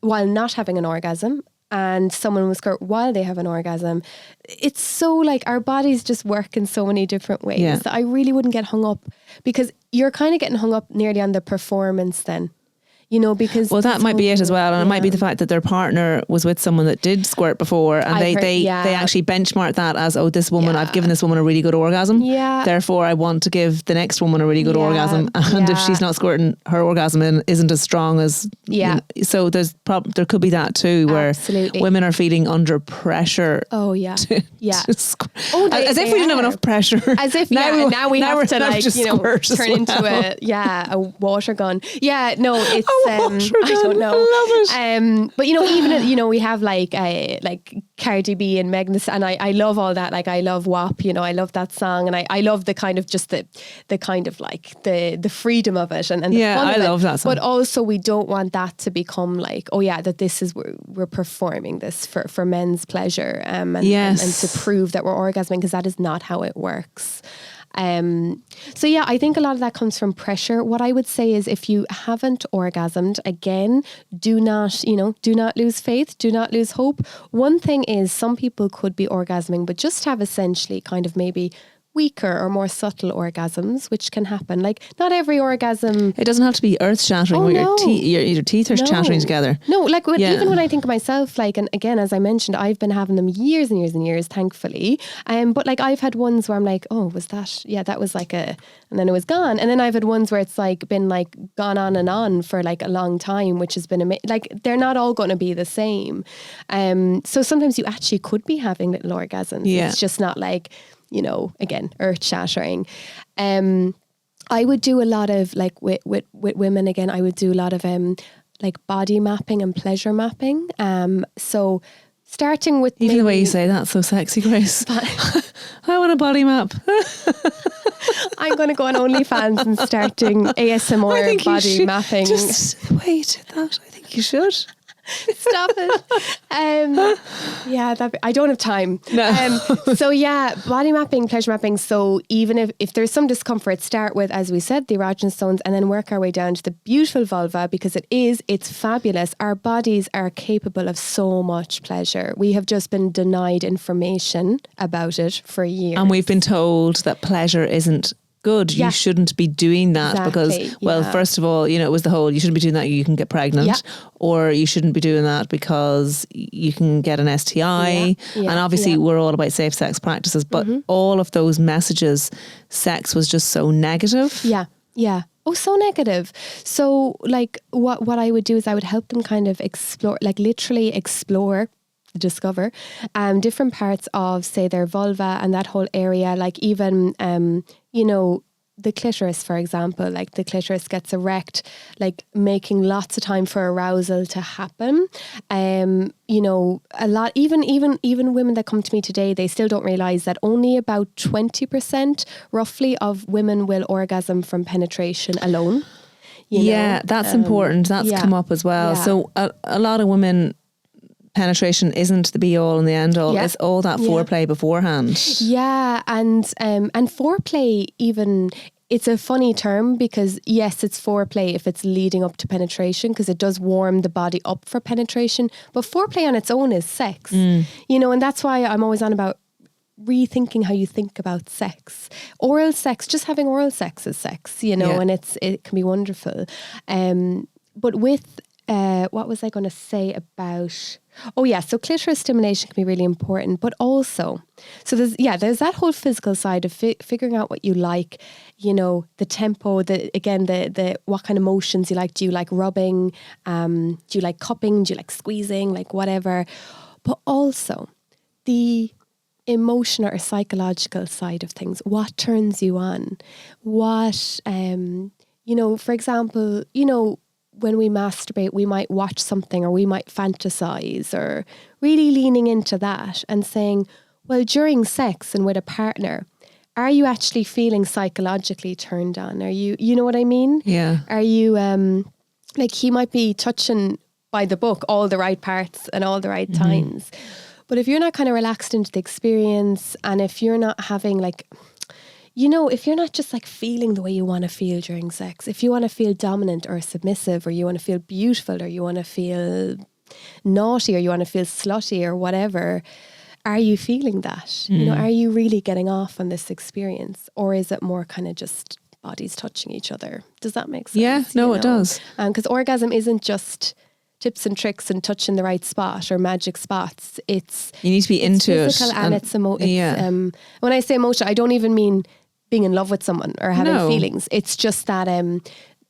while not having an orgasm, and someone will squirt while they have an orgasm. It's so like our bodies just work in so many different ways that I really wouldn't get hung up, because you're kind of getting hung up nearly on the performance then. Because... Well, that might be it as well. And it might be the fact that their partner was with someone that did squirt before, and they actually benchmark that as, this woman, I've given this woman a really good orgasm. Yeah. Therefore, I want to give the next woman a really good orgasm. And if she's not squirting, her orgasm isn't as strong as... So there could be that too, where women are feeling under pressure. Oh, yeah. To as if we didn't have enough pressure. As if, now we have to like, turn into a water gun. Yeah, no, it's... I don't know. I love it. But even we have like Cardi B and Megan, and I love all that. Like I love WAP. I love that song, and I love the kind of just the kind of like the freedom of it and the fun of it. Love that song. But also we don't want that to become like, that this is we're performing this for men's pleasure and to prove that we're orgasming, because that is not how it works. I think a lot of that comes from pressure. What I would say is, if you haven't orgasmed, again, do not lose faith, do not lose hope. One thing is, some people could be orgasming, but just have essentially kind of maybe weaker or more subtle orgasms, which can happen. Like not every orgasm... It doesn't have to be earth-shattering where your teeth are chattering together. No, like even when I think of myself, like, and again, as I mentioned, I've been having them years and years and years, thankfully. But like I've had ones where I'm like, was that... Yeah, that was like and then it was gone. And then I've had ones where it's like been like gone on and on for like a long time, which has been like they're not all going to be the same. So sometimes you actually could be having little orgasms. Yeah. It's just not like... again, earth-shattering. I would do a lot of, like, with women, again, I would do a lot of, like, body mapping and pleasure mapping. So starting with... Even the way you say that, so sexy, Grace. I want a body map. I'm going to go on OnlyFans and start doing ASMR body mapping. Just the way you did that, I think you should. Stop it. Yeah, I don't have time. No. So yeah, body mapping, pleasure mapping. So even if there's some discomfort, start with, as we said, the erogenous zones, and then work our way down to the beautiful vulva, because it's fabulous. Our bodies are capable of so much pleasure. We have just been denied information about it for years. And we've been told that pleasure isn't good. Yeah. You shouldn't be doing that Exactly, because, well, yeah. first of all, it was the whole, you shouldn't be doing that, you can get pregnant, Yeah. or you shouldn't be doing that because you can get an STI. Yeah, yeah, And obviously yeah. we're all about safe sex practices, but all of those messages, sex was just so negative. Yeah, yeah. Oh, so negative. So like what I would do is I would help them kind of explore, like literally explore, discover different parts of, say, their vulva and that whole area, like even the clitoris, for example. Like the clitoris gets erect, like making lots of time for arousal to happen. A lot, even women that come to me today, they still don't realize that only about 20% roughly of women will orgasm from penetration alone. Yeah, that's important. That's come up as well. Yeah. So a lot of women, penetration isn't the be all and the end all. Yeah. It's all that foreplay beforehand. Yeah, and foreplay, even, it's a funny term because yes, it's foreplay if it's leading up to penetration, because it does warm the body up for penetration. But foreplay on its own is sex, and that's why I'm always on about rethinking how you think about sex. Oral sex, just having oral sex is sex, and it can be wonderful. But with what was I going to say about? Oh yeah, so clitoris stimulation can be really important, but also, so there's that whole physical side of figuring out what you like, the tempo, the what kind of motions you like. Do you like rubbing? Do you like cupping? Do you like squeezing? Like whatever. But also the emotional or psychological side of things. What turns you on? What, for example, when we masturbate, we might watch something or we might fantasize, or really leaning into that and saying, well, during sex and with a partner, are you actually feeling psychologically turned on? Are you know what I mean? Yeah. Are you, like he might be touching by the book all the right parts and all the right times. But if you're not kind of relaxed into the experience, and if you're not having like, if you're not just like feeling the way you want to feel during sex, if you want to feel dominant or submissive, or you want to feel beautiful, or you want to feel naughty, or you want to feel slutty or whatever, are you feeling that? Are you really getting off on this experience? Or is it more kind of just bodies touching each other? Does that make sense? Yeah, no, it does. Because orgasm isn't just tips and tricks and touching the right spot or magic spots. You need to be into it. Physical and it's when I say emotion, I don't even mean being in love with someone or having feelings. It's just that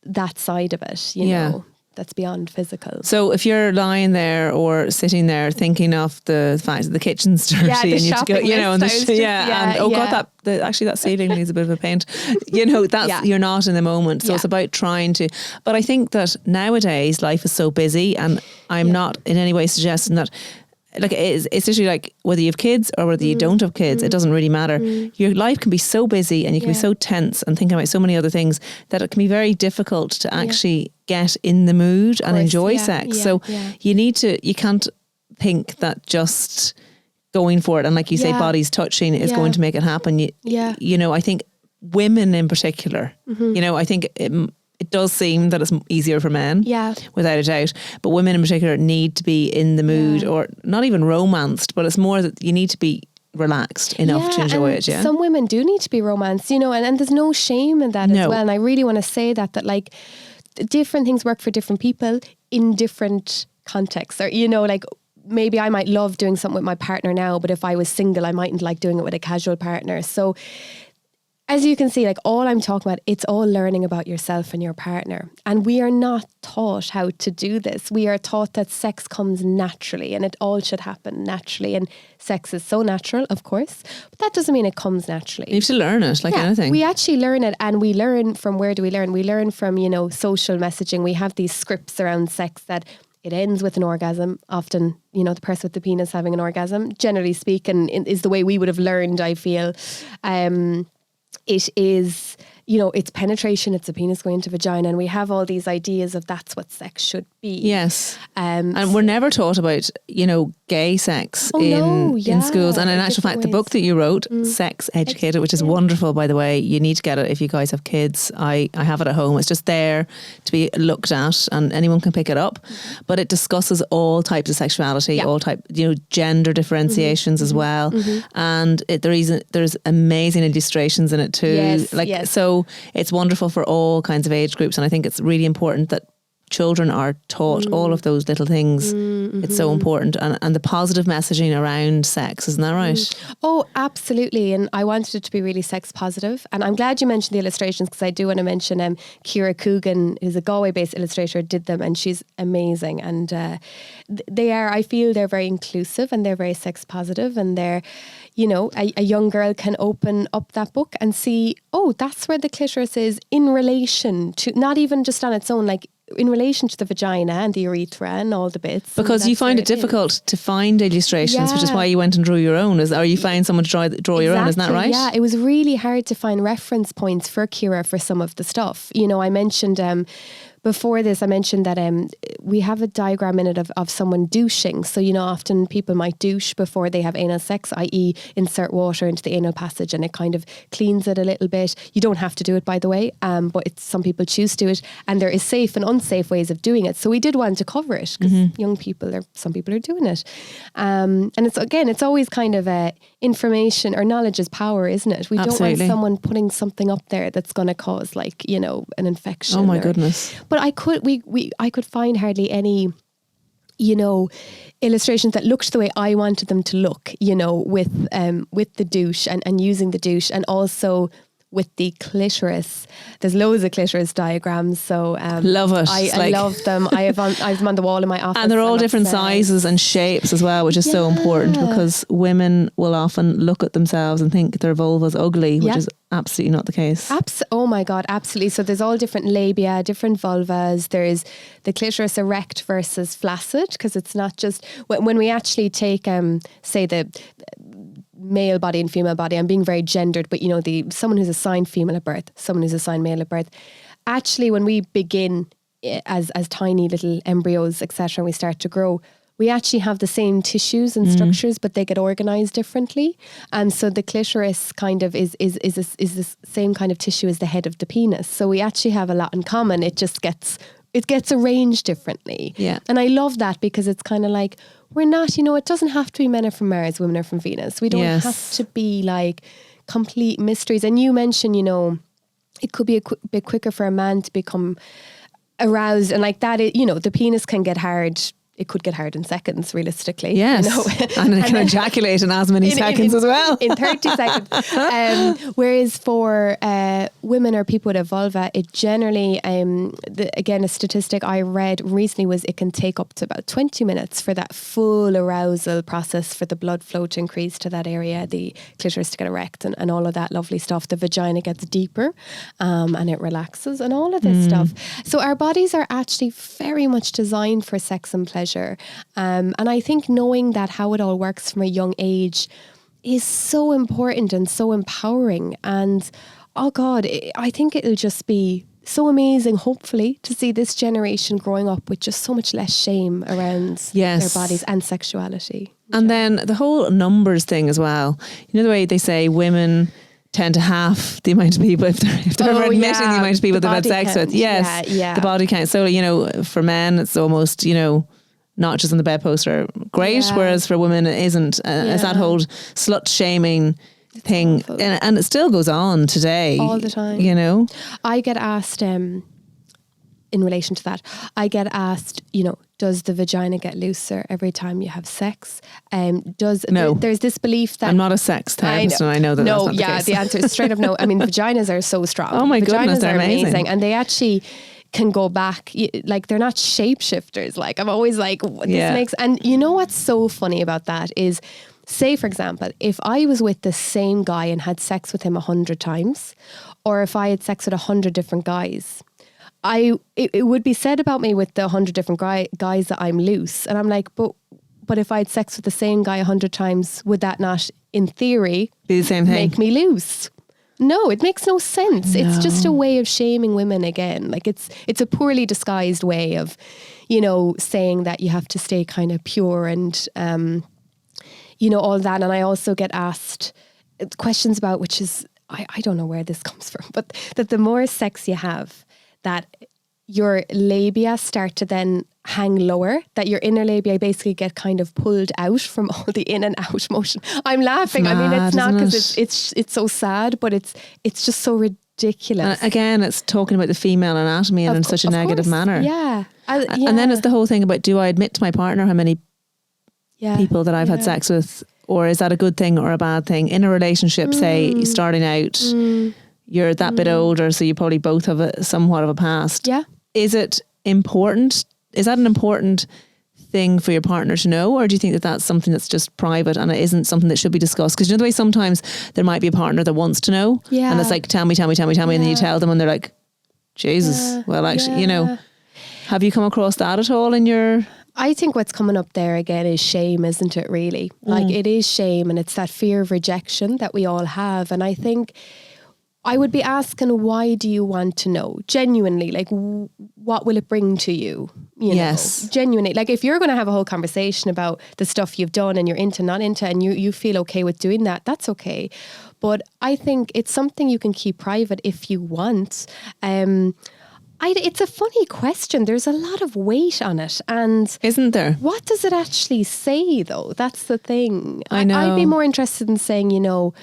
that side of it, you know, that's beyond physical. So if you're lying there or sitting there thinking of the fact that the kitchen's dirty and you have to go, and God, that ceiling needs a bit of a paint. That's you're not in the moment. So it's about trying to. But I think that nowadays life is so busy, and I'm not in any way suggesting that. Like it's literally like whether you have kids or whether you don't have kids, it doesn't really matter. Your life can be so busy and you can be so tense and thinking about so many other things that it can be very difficult to actually get in the mood and enjoy sex. So you can't think that just going for it and, like you say, bodies touching is going to make it happen. I think women in particular, I think it does seem that it's easier for men, without a doubt. But women in particular need to be in the mood, or not even romanced, but it's more that you need to be relaxed enough to enjoy it. Yeah, some women do need to be romanced, and there's no shame in that as well. And I really want to say that like different things work for different people in different contexts. Or like maybe I might love doing something with my partner now, but if I was single, I mightn't like doing it with a casual partner. So as you can see, like all I'm talking about, it's all learning about yourself and your partner. And we are not taught how to do this. We are taught that sex comes naturally and it all should happen naturally. And sex is so natural, of course, but that doesn't mean it comes naturally. You have to learn it, like anything. We actually learn it, and we learn from, where do we learn? We learn from, social messaging. We have these scripts around sex that it ends with an orgasm. Often, the person with the penis having an orgasm, generally speaking, is the way we would have learned, I feel. It is, it's penetration, it's a penis going into vagina, and we have all these ideas of that's what sex should be. Yes. And we're never taught about, gay sex in schools. And in actual fact, the book that you wrote, Sex Educated, which is wonderful, by the way, you need to get it if you guys have kids. I have it at home. It's just there to be looked at and anyone can pick it up. But it discusses all types of sexuality, all type, gender differentiations as well. And there's amazing illustrations in it too. So it's wonderful for all kinds of age groups. And I think it's really important that children are taught all of those little things. It's so important. And the positive messaging around sex, isn't that right? Oh, absolutely. And I wanted it to be really sex positive. And I'm glad you mentioned the illustrations, because I do want to mention Ciara Coogan, who's a Galway-based illustrator, did them, and she's amazing. And I feel they're very inclusive and they're very sex positive, and they're, a young girl can open up that book and see, oh, that's where the clitoris is in relation to, not even just on its own, like in relation to the vagina and the urethra and all the bits. Because you find it difficult to find illustrations, which is why you went and drew your own, or you found someone to draw your own, isn't that right? Yeah, it was really hard to find reference points for Ciara for some of the stuff. I mentioned before this, I mentioned that we have a diagram in it of someone douching. So, often people might douche before they have anal sex, i.e. insert water into the anal passage, and it kind of cleans it a little bit. You don't have to do it, by the way, but some people choose to do it. And there is safe and unsafe ways of doing it. So we did want to cover it, because some people are doing it. And it's always kind of information or knowledge is power, isn't it? We don't want someone putting something up there that's going to cause an infection. Oh my goodness. But I could find hardly any, illustrations that looked the way I wanted them to look, with the douche and using the douche, and also with the clitoris. There's loads of clitoris diagrams, so love it. I love them. I have them on the wall in my office, and they're all different sizes and shapes as well, which is so important, because women will often look at themselves and think their vulva's ugly, which is absolutely not the case. Oh my God, absolutely. So there's all different labia, different vulvas. There's the clitoris erect versus flaccid, because it's not just when we actually take say the male body and female body. I'm being very gendered, but someone who's assigned female at birth, someone who's assigned male at birth. Actually, when we begin as tiny little embryos, etc., and we start to grow, we actually have the same tissues and structures, but they get organized differently. And so the clitoris kind of is the same kind of tissue as the head of the penis. So we actually have a lot in common. It just gets arranged differently. Yeah. And I love that, because it's kind of like, we're not, it doesn't have to be men are from Mars, women are from Venus. We don't have to be like complete mysteries. And you mentioned, it could be a bit quicker for a man to become aroused, and like that, the penis can get hard. It could get hard in seconds, realistically. Yes. And it can ejaculate in as many seconds as well. In 30 seconds. Whereas for women or people with a vulva, it generally, again, a statistic I read recently was it can take up to about 20 minutes for that full arousal process, for the blood flow to increase to that area, the clitoris to get erect, and all of that lovely stuff. The vagina gets deeper and it relaxes, and all of this stuff. So our bodies are actually very much designed for sex and pleasure. And I think knowing that how it all works from a young age is so important and so empowering. And oh God, I think it'll just be so amazing, hopefully, to see this generation growing up with just so much less shame around their bodies and sexuality. And then the whole numbers thing as well. The way they say women tend to half the amount of people, if they're ever admitting the amount of people they've had sex with. Yes, the body count. So, for men, it's almost, not just on the bedpost are great, whereas for women it isn't. It's that whole slut shaming thing, and it still goes on today. All the time. I get asked, in relation to that, does the vagina get looser every time you have sex? No. There's this belief that... I'm not a sex therapist, and I know that that's not the case. The answer is straight up no. I mean, vaginas are so strong. Oh my goodness, they're amazing. And they actually can go back, like they're not shapeshifters. Like I'm always like, what this makes, and what's so funny about that is, say for example, if I was with the same guy and had sex with him 100 times, or if I had sex with 100 different guys, it would be said about me with the 100 different guys that I'm loose. And I'm like, but if I had sex with the same guy 100 times, would that not, in theory, be the same thing? Make me loose? No, it makes no sense. No. It's just a way of shaming women again. Like it's a poorly disguised way of, you know, saying that you have to stay kind of pure and, you know, all that. And I also get asked questions about, which is, I don't know where this comes from, but that the more sex you have, that your labia start to then hang lower, that your inner labia basically get kind of pulled out from all the in and out motion. I'm laughing. Mad, I mean, it's not because it? it's so sad, but it's just so ridiculous. Again, it's talking about the female anatomy and in such a negative manner. Yeah. And then it's the whole thing about, do I admit to my partner how many people that I've had sex with? Or is that a good thing or a bad thing? In a relationship, say, starting out, you're that bit older, so you probably both have somewhat of a past. Yeah. Is it important? Is that an important thing for your partner to know? Or do you think that that's something that's just private and it isn't something that should be discussed? Because you know the way sometimes there might be a partner that wants to know. Yeah. And it's like, tell me. And then you tell them and they're like, Jesus, well, actually, you know, have you come across that at all in your... I think what's coming up there again is shame, isn't it, really? Like it is shame, and it's that fear of rejection that we all have. And I think I would be asking, why do you want to know? Genuinely, like what will it bring to you? You know, genuinely. Like if you're going to have a whole conversation about the stuff you've done and you're into, not into, and you feel okay with doing that, that's okay. But I think it's something you can keep private if you want. It's a funny question. There's a lot of weight on it. And isn't there? What does it actually say, though? That's the thing. I know. I'd be more interested in saying, you know,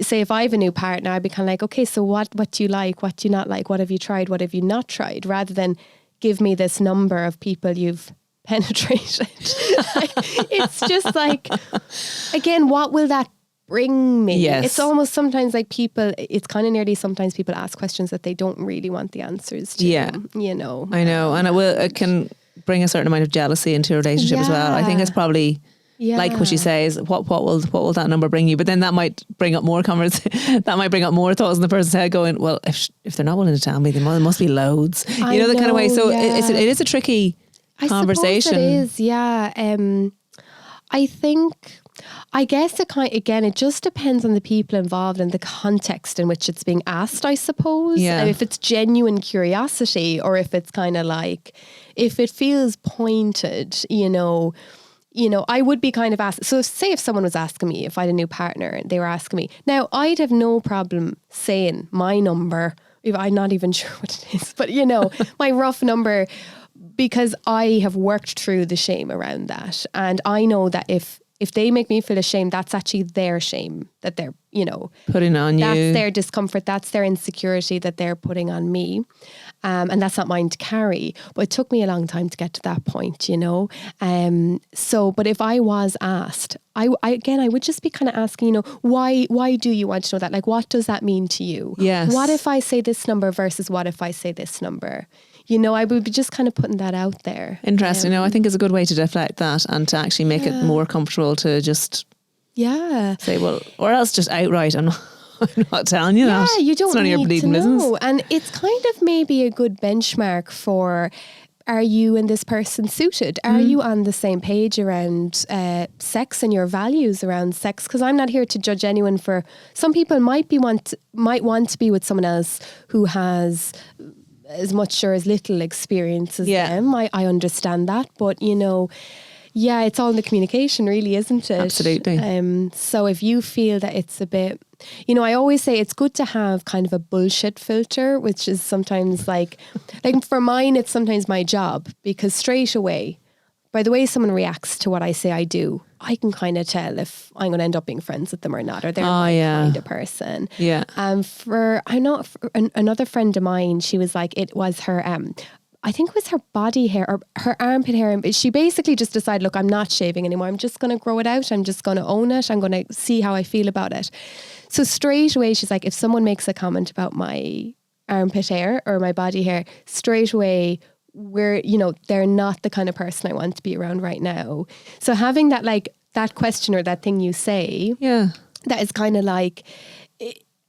say if I have a new partner, I'd be kind of like, okay, so what do you like? What do you not like? What have you tried? What have you not tried? Rather than give me this number of people you've penetrated. It's just like, again, what will that bring me? Yes. It's almost sometimes like people, it's kind of nearly sometimes people ask questions that they don't really want the answers to. Yeah. You know. I know. And it can bring a certain amount of jealousy into a relationship as well. I think it's probably like what you say is what will that number bring you? But then that might bring up more that might bring up more thoughts in the person's head going, well, if they're not willing to tell me, there must be loads. You know, the kind of way. So it is a tricky conversation. I suppose it is, yeah. I guess it just depends on the people involved and the context in which it's being asked, I suppose. Yeah. If it's genuine curiosity or if it's kind of like, if it feels pointed, you know, I would be kind of asked. So say if someone was asking me, if I had a new partner and they were asking me, now I'd have no problem saying my number. I'm not even sure what it is, but you know, my rough number, because I have worked through the shame around that. And I know that if they make me feel ashamed, that's actually their shame that they're, you know, putting on you. That's their discomfort. That's their insecurity that they're putting on me. And that's not mine to carry. But it took me a long time to get to that point, you know. But if I was asked, I would just be kind of asking, you know, why do you want to know that? Like, what does that mean to you? Yes. What if I say this number versus what if I say this number? You know, I would be just kind of putting that out there. Interesting. I think it's a good way to deflect that and to actually make it more comfortable to just say, well, or else just outright, I'm not telling you that. Yeah, you don't it's none need of your bleeding to know. business. And it's kind of maybe a good benchmark for, are you and this person suited? Are you on the same page around sex and your values around sex? Because I'm not here to judge anyone for, some people might want to be with someone else who has as much or as little experience as them. I understand that, but you know, it's all in the communication really, isn't it? Absolutely. So if you feel that it's a bit, you know, I always say it's good to have kind of a bullshit filter, which is sometimes like for mine, it's sometimes my job, because straight away, by the way someone reacts to what I say I do, I can kind of tell if I'm going to end up being friends with them or not, or they're my kind of person. Yeah. For another friend of mine, she was like, it was her, I think it was her body hair or her armpit hair. She basically just decided, look, I'm not shaving anymore. I'm just going to grow it out. I'm just going to own it. I'm going to see how I feel about it. So straight away, she's like, if someone makes a comment about my armpit hair or my body hair, straight away, they're not the kind of person I want to be around right now. So having that, like, that question or that thing you say, that is kind of like,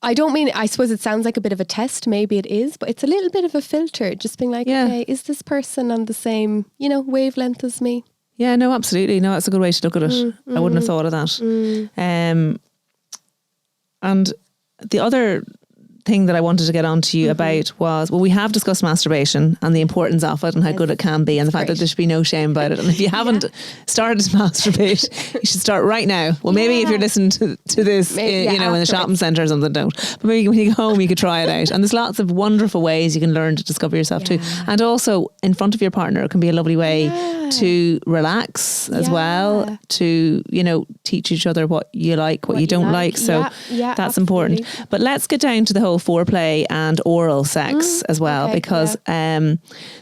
I suppose it sounds like a bit of a test, maybe it is, but it's a little bit of a filter, just being like, okay, is this person on the same, you know, wavelength as me? Yeah, no, absolutely. No, that's a good way to look at it. I wouldn't have thought of that. And the other thing that I wanted to get on to you about was, well, we have discussed masturbation and the importance of it and how good it can be, and the fact that there should be no shame about it. And if you haven't started to masturbate, you should start right now. Well, maybe if you're listening to this, in the shopping centre or something, don't. But maybe when you go home, you could try it out. And there's lots of wonderful ways you can learn to discover yourself too. And also in front of your partner, it can be a lovely way to relax as well, to, teach each other what you like, what you don't like. So that's important. But let's get down to the whole foreplay and oral sex as well, because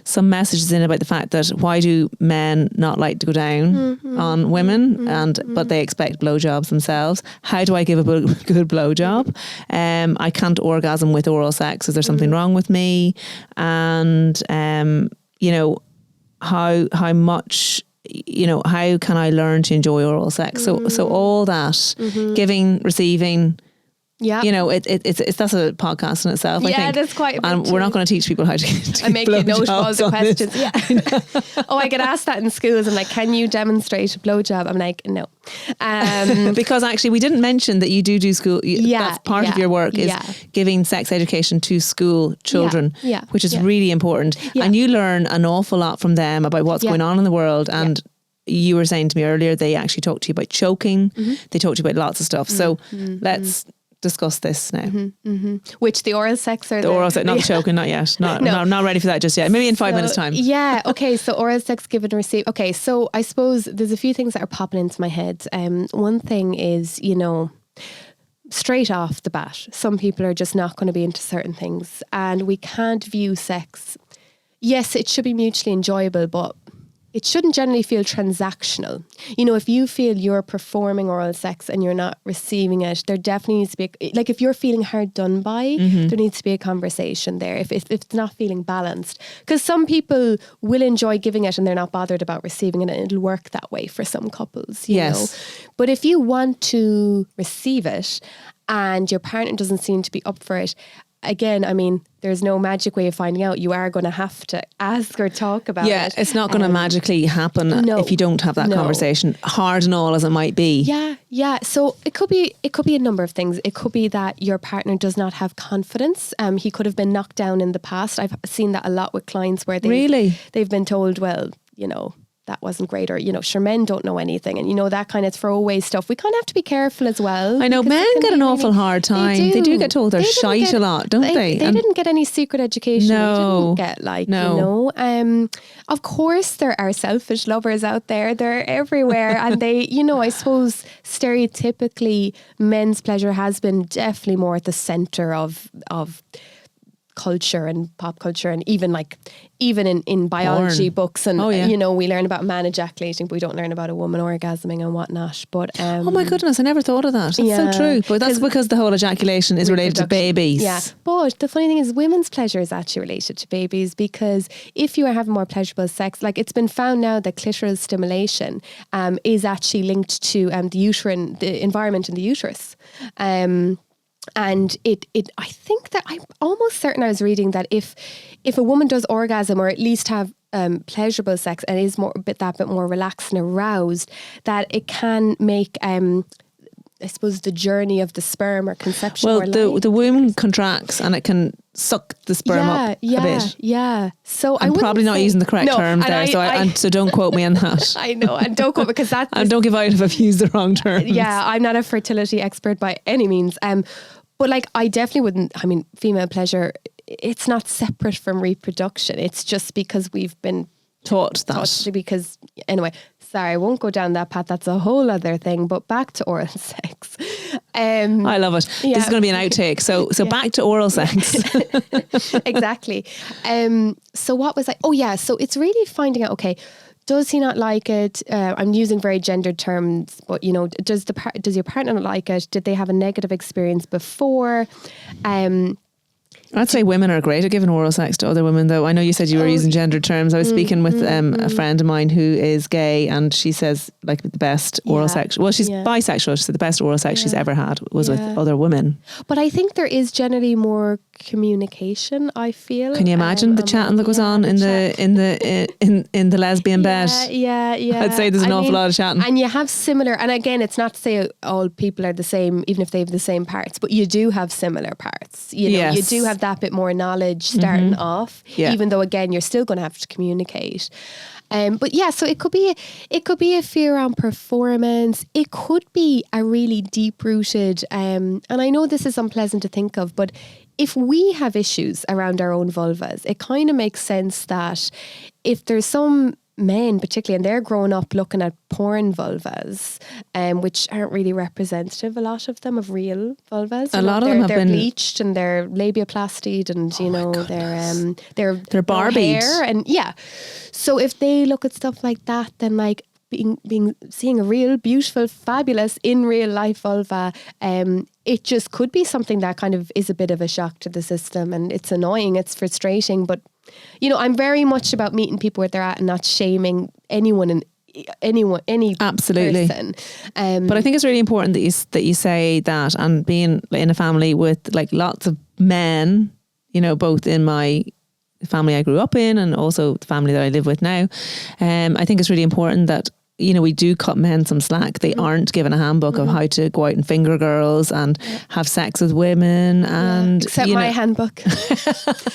some messages in about the fact that why do men not like to go down on women, but they expect blowjobs themselves. How do I give a good blowjob? I can't orgasm with oral sex. Is there something wrong with me? And how much, how can I learn to enjoy oral sex? So all that, giving, receiving. Yeah, it's that's a podcast in itself. I think. That's quite. And we're not going to teach people how to. I make a note of all the questions. Yeah. I get asked that in schools. I'm like, can you demonstrate a blowjob? I'm like, no. Because actually, we didn't mention that you do school. That's part of your work is giving sex education to school children, which is really important. And you learn an awful lot from them about what's going on in the world. And you were saying to me earlier, they actually talk to you about choking. They talk to you about lots of stuff. So let's discuss this now. Which, the oral sex or the oral sex, not the choking, not yet. No, I'm not ready for that just yet. Maybe in 5 minutes time. Yeah. Okay. So oral sex, give and receive. Okay. So I suppose there's a few things that are popping into my head. One thing is, straight off the bat, some people are just not going to be into certain things, and we can't view sex. Yes, it should be mutually enjoyable, but it shouldn't generally feel transactional. If you feel you're performing oral sex and you're not receiving it, there definitely needs to be, if you're feeling hard done by, there needs to be a conversation there if it's not feeling balanced. Because some people will enjoy giving it and they're not bothered about receiving it, and it'll work that way for some couples, you know. But if you want to receive it and your partner doesn't seem to be up for it, again, there's no magic way of finding out. You are going to have to ask or talk about it. Yeah, it's not going to magically happen if you don't have that conversation, hard and all as it might be. Yeah. So it could be a number of things. It could be that your partner does not have confidence. He could have been knocked down in the past. I've seen that a lot with clients where they've been told, well, that wasn't great, or sure, men don't know anything, and that kind of throwaway stuff. We kind of have to be careful as well. I know men get an awful hard time. They do get told they're shite a lot, don't they? They didn't get any secret education. No, they didn't get of course there are selfish lovers out there. They're everywhere, and they, I suppose stereotypically men's pleasure has been definitely more at the center of culture and pop culture, and even in biology books, and we learn about man ejaculating, but we don't learn about a woman orgasming and whatnot. But oh my goodness, I never thought of that. That's so true. But that's because the whole ejaculation is related to babies. Yeah, but the funny thing is, women's pleasure is actually related to babies, because if you are having more pleasurable sex, it's been found now that clitoral stimulation is actually linked to the environment in the uterus. And I think that I'm almost certain I was reading that if a woman does orgasm, or at least have pleasurable sex, and is that bit more relaxed and aroused, that it can make I suppose the journey of the sperm or conception. Well, the womb contracts and it can suck the sperm up a bit. Yeah. So I'm probably not using the correct terms there, so don't quote me on that. I know, and don't quote, because that. And don't give out if I've used the wrong terms. Yeah, I'm not a fertility expert by any means. But I definitely wouldn't. Female pleasure, it's not separate from reproduction. It's just because we've been taught that. Because anyway, sorry, I won't go down that path. That's a whole other thing. But back to oral sex. I love it. Yeah. This is going to be an outtake. So back to oral sex. Exactly. So what was I? Oh yeah. So it's really finding out. Okay, does he not like it? I'm using very gendered terms, but does your partner not like it? Did they have a negative experience before? I'd say women are great at giving oral sex to other women, though. I know you said you were using gendered terms. I was speaking with a friend of mine who is gay, and she says the best oral sex. Well, she's bisexual. She said the best oral sex she's ever had was with other women. But I think there is generally more communication, I feel. Can you imagine the chatting that goes on in the lesbian bed? Yeah. I'd say there's an awful lot of chatting. And you have similar, and again, it's not to say all people are the same, even if they have the same parts, but you do have similar parts. You know, you do have that bit more knowledge starting off, even though again, you're still going to have to communicate. But yeah, so it could be a fear around performance. It could be a really deep rooted, and I know this is unpleasant to think of, but if we have issues around our own vulvas, it kind of makes sense that if there's some men particularly, and they're growing up looking at porn vulvas, which aren't really representative, a lot of them, of real vulvas. A lot of them have been bleached and they're labioplastied, and they're Barbied. hair, and so if they look at stuff like that, then like seeing a real beautiful, fabulous in real life vulva, it just could be something that kind of is a bit of a shock to the system, and it's annoying, it's frustrating, but you know, I'm very much about meeting people where they're at and not shaming any Absolutely. person. But I think it's really important that you say that, and being in a family with like lots of men, you know, both in my family I grew up in and also the family that I live with now. I think it's really important that, you know, we do cut men some slack. They aren't given a handbook of how to go out and finger girls and have sex with women. And except my handbook.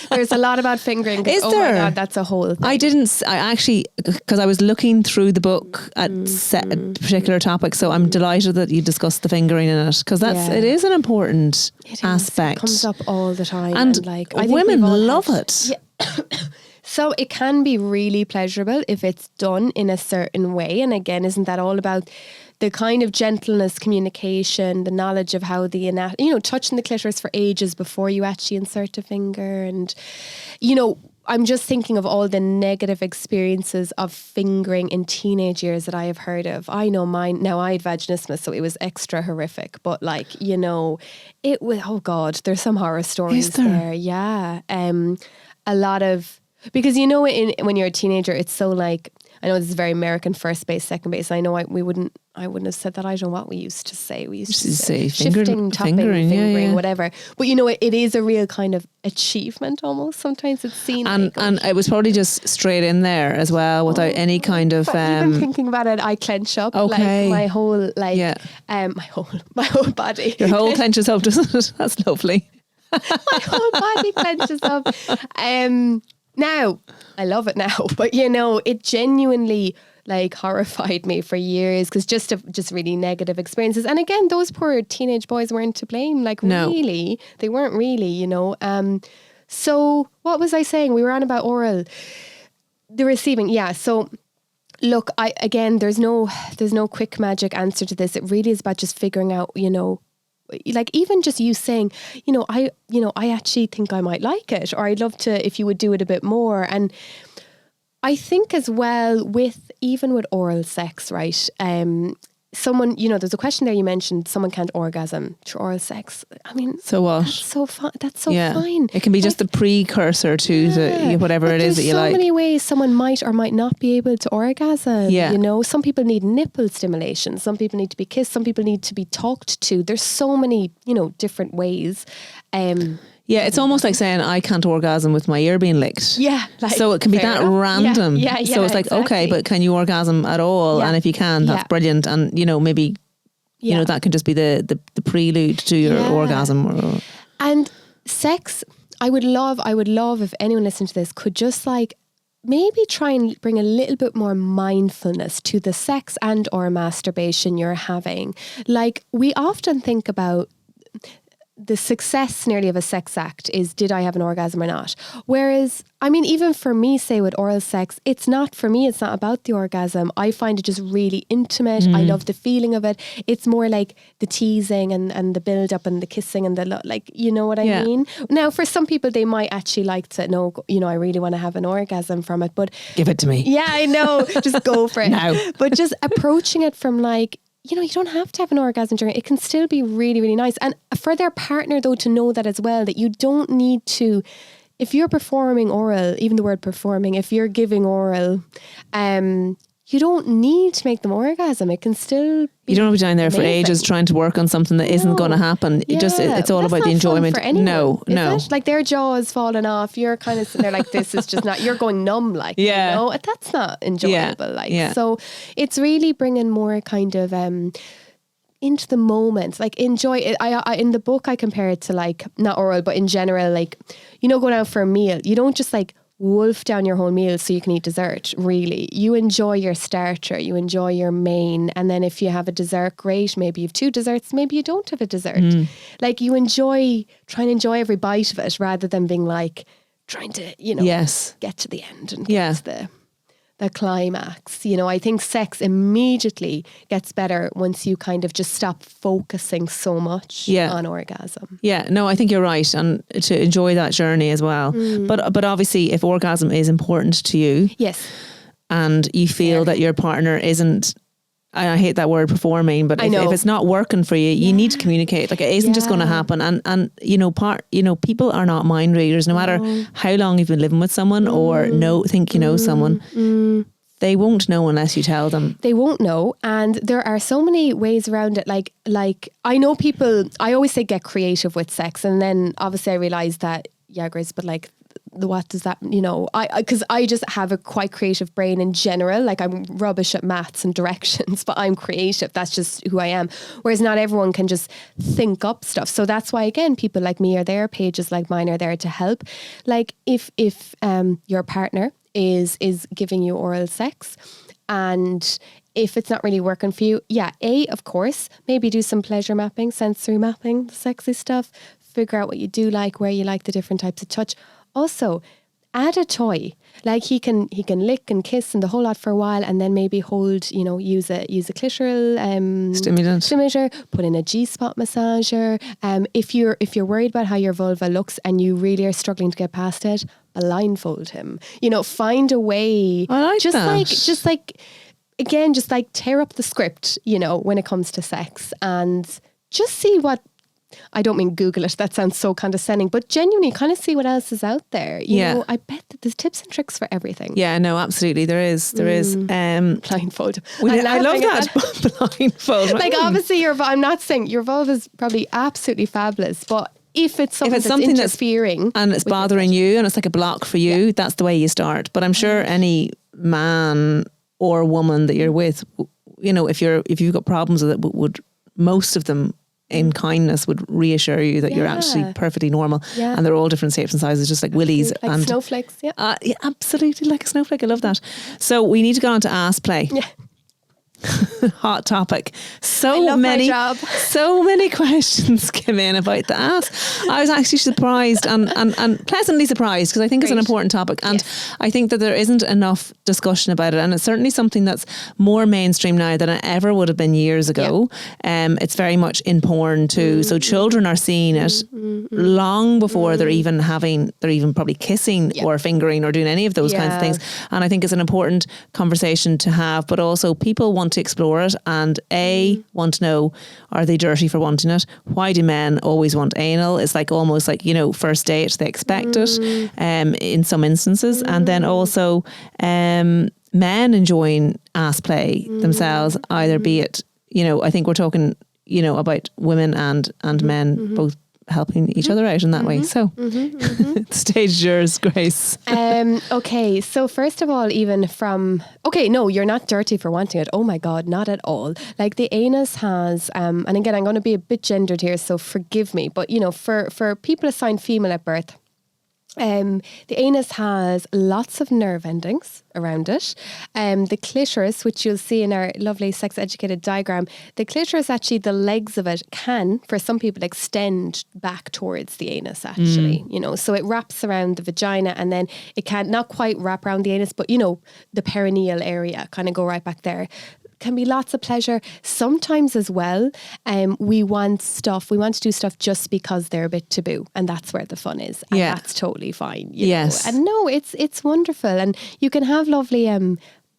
There's a lot about fingering. Is there? Oh my God, that's a whole thing. I actually, because I was looking through the book at particular topics, so I'm delighted that you discussed the fingering in it, because it is an important aspect. It comes up all the time. And like, women love it. Yeah. So it can be really pleasurable if it's done in a certain way. And again, isn't that all about the kind of gentleness, communication, the knowledge of how touching the clitoris for ages before you actually insert a finger. And, you know, I'm just thinking of all the negative experiences of fingering in teenage years that I have heard of. I know mine. Now, I had vaginismus, so it was extra horrific. But like, you know, it was, oh God, there's some horror stories there. Yeah. A lot of... Because, you know, when you're a teenager, it's so like, I know this is very American, first base, second base. I know I wouldn't have said that. I don't know what we used to say. We used to say shifting, topping, fingering, whatever. But, you know, it is a real kind of achievement almost. Sometimes it's seen. And it was probably just straight in there as well without any kind of... even thinking about it, I clench up. Okay. Like my whole, my whole body. Your whole clenches up, doesn't it? That's lovely. My whole body clenches up. Now, I love it now, but you know, it genuinely like horrified me for years, because just really negative experiences. And again, those poor teenage boys weren't to blame. Like, really, they weren't really, you know. So what was I saying? We were on about oral, the receiving. Yeah. So look, there's no quick magic answer to this. It really is about just figuring out, you know, like even just you saying, I actually think I might like it, or I'd love to if you would do it a bit more. And I think as well even with oral sex, right? Someone, you know, there's a question there you mentioned, someone can't orgasm through oral sex. I mean, so what? That's so fun. That's so fine. It can be just the precursor to the whatever it is that you like. There's so many ways someone might or might not be able to orgasm. Yeah. You know, some people need nipple stimulation. Some people need to be kissed. Some people need to be talked to. There's so many, you know, different ways. Yeah, it's almost like saying I can't orgasm with my ear being licked. Yeah. Like, so it can be that random. Yeah, so it's like, okay, but can you orgasm at all? Yeah. And if you can, that's brilliant. And, you know, maybe, you know, that can just be the prelude to your orgasm. And sex, I would love if anyone listening to this could just like maybe try and bring a little bit more mindfulness to the sex and or masturbation you're having. Like, we often think about the success nearly of a sex act is, did I have an orgasm or not? Whereas, I mean, even for me, say with oral sex, it's not about the orgasm. I find it just really intimate. I love the feeling of it. It's more like the teasing and the build up and the kissing and the, like, you know what I mean? Now, for some people, they might actually like to know, you know, I really want to have an orgasm from it, but... Give it to me. Yeah, I know. Just go for it. Now. But just approaching it from like, you know, you don't have to have an orgasm during it. It can still be really, really nice. And for their partner, though, to know that as well, that you don't need to, if you're performing oral, even the word performing, if you're giving oral, you don't need to make them orgasm. It can still be You don't have to be down there for amazing. ages trying to work on something that isn't going to happen. Yeah. It's all That's about not the enjoyment. fun for anyone, No. is it? Like their jaw is falling off. You're kind of sitting there like, this is just not, you're going numb, like, Yeah. you know, that's not enjoyable. Like, Yeah. so it's really bringing more kind of, into the moment, like enjoy it. I in the book I compare it to like, not oral, but in general, like, you know, going out for a meal, you don't just like wolf down your whole meal so you can eat dessert. Really, you enjoy your starter, you enjoy your main, and then if you have a dessert, great. Maybe you have 2 desserts, maybe you don't have a dessert. Like you try and enjoy every bite of it rather than being like trying to, you know, get to the end and get to the climax. You know, I think sex immediately gets better once you kind of just stop focusing so much on orgasm. Yeah, no, I think you're right, and to enjoy that journey as well. But obviously, if orgasm is important to you, yes, and you feel that your partner isn't, I hate that word performing, but if it's not working for you, you need to communicate. Like it isn't just going to happen. And people are not mind readers. No matter how long you've been living with someone or think you know someone, they won't know unless you tell them. They won't know. And there are so many ways around it. Like I know people, I always say get creative with sex. And then obviously I realized that, yeah, Grace, but like, what does that, you know, because I just have a quite creative brain in general. Like I'm rubbish at maths and directions, but I'm creative. That's just who I am. Whereas not everyone can just think up stuff. So that's why, again, people like me are there, pages like mine are there to help. Like if your partner is giving you oral sex, and if it's not really working for you, of course, maybe do some pleasure mapping, sensory mapping, the sexy stuff, figure out what you do like, where you like the different types of touch. Also, add a toy. Like he can lick and kiss and the whole lot for a while, and then maybe hold, you know, use a clitoral stimulator, put in a G-spot massager. If you're worried about how your vulva looks and you really are struggling to get past it, blindfold him. You know, find a way. I like that. Just like tear up the script, you know, when it comes to sex, and just see what. I don't mean Google it, that sounds so condescending, but genuinely kind of see what else is out there. You know, I bet that there's tips and tricks for everything. Yeah, no, absolutely. There is. Blindfold. I love that. Blindfold. Like obviously I'm not saying your vulva is probably absolutely fabulous, but if it's something that's interfering and it's bothering you and it's like a block for you, that's the way you start. But I'm sure any man or woman that you're with, you know, if you've got problems with it, would most of them in kindness would reassure you that you're actually perfectly normal, and they're all different shapes and sizes, just like willies and snowflakes. Absolutely, like a snowflake. I love that. So we need to go on to ass play. Hot topic. So many questions came in about the ass. I was actually surprised and pleasantly surprised, because I think it's an important topic, and I think that there isn't enough discussion about it, and it's certainly something that's more mainstream now than it ever would have been years ago. It's very much in porn too, so children are seeing it long before they're even probably kissing or fingering or doing any of those kinds of things, and I think it's an important conversation to have. But also people want to explore it, and want to know, are they dirty for wanting it? Why do men always want anal? It's like almost like, you know, first date, they expect it in some instances. And then also men enjoying ass play themselves, either be it, you know, I think we're talking, you know, about women and men both helping each other out in that way. So the stage is yours, Grace. Okay, so first of all, no, you're not dirty for wanting it. Oh my God, not at all. Like the anus has, and again, I'm going to be a bit gendered here, so forgive me, but you know, for people assigned female at birth, the anus has lots of nerve endings around it. The clitoris, which you'll see in our lovely sex educated diagram, the clitoris, actually the legs of it can, for some people, extend back towards the anus actually, you know, so it wraps around the vagina, and then it can not quite wrap around the anus, but you know, the perineal area kind of go right back there. Can be lots of pleasure. Sometimes as well, we want to do stuff just because they're a bit taboo, and that's where the fun is. And that's totally fine. You know? And no, it's wonderful, and you can have lovely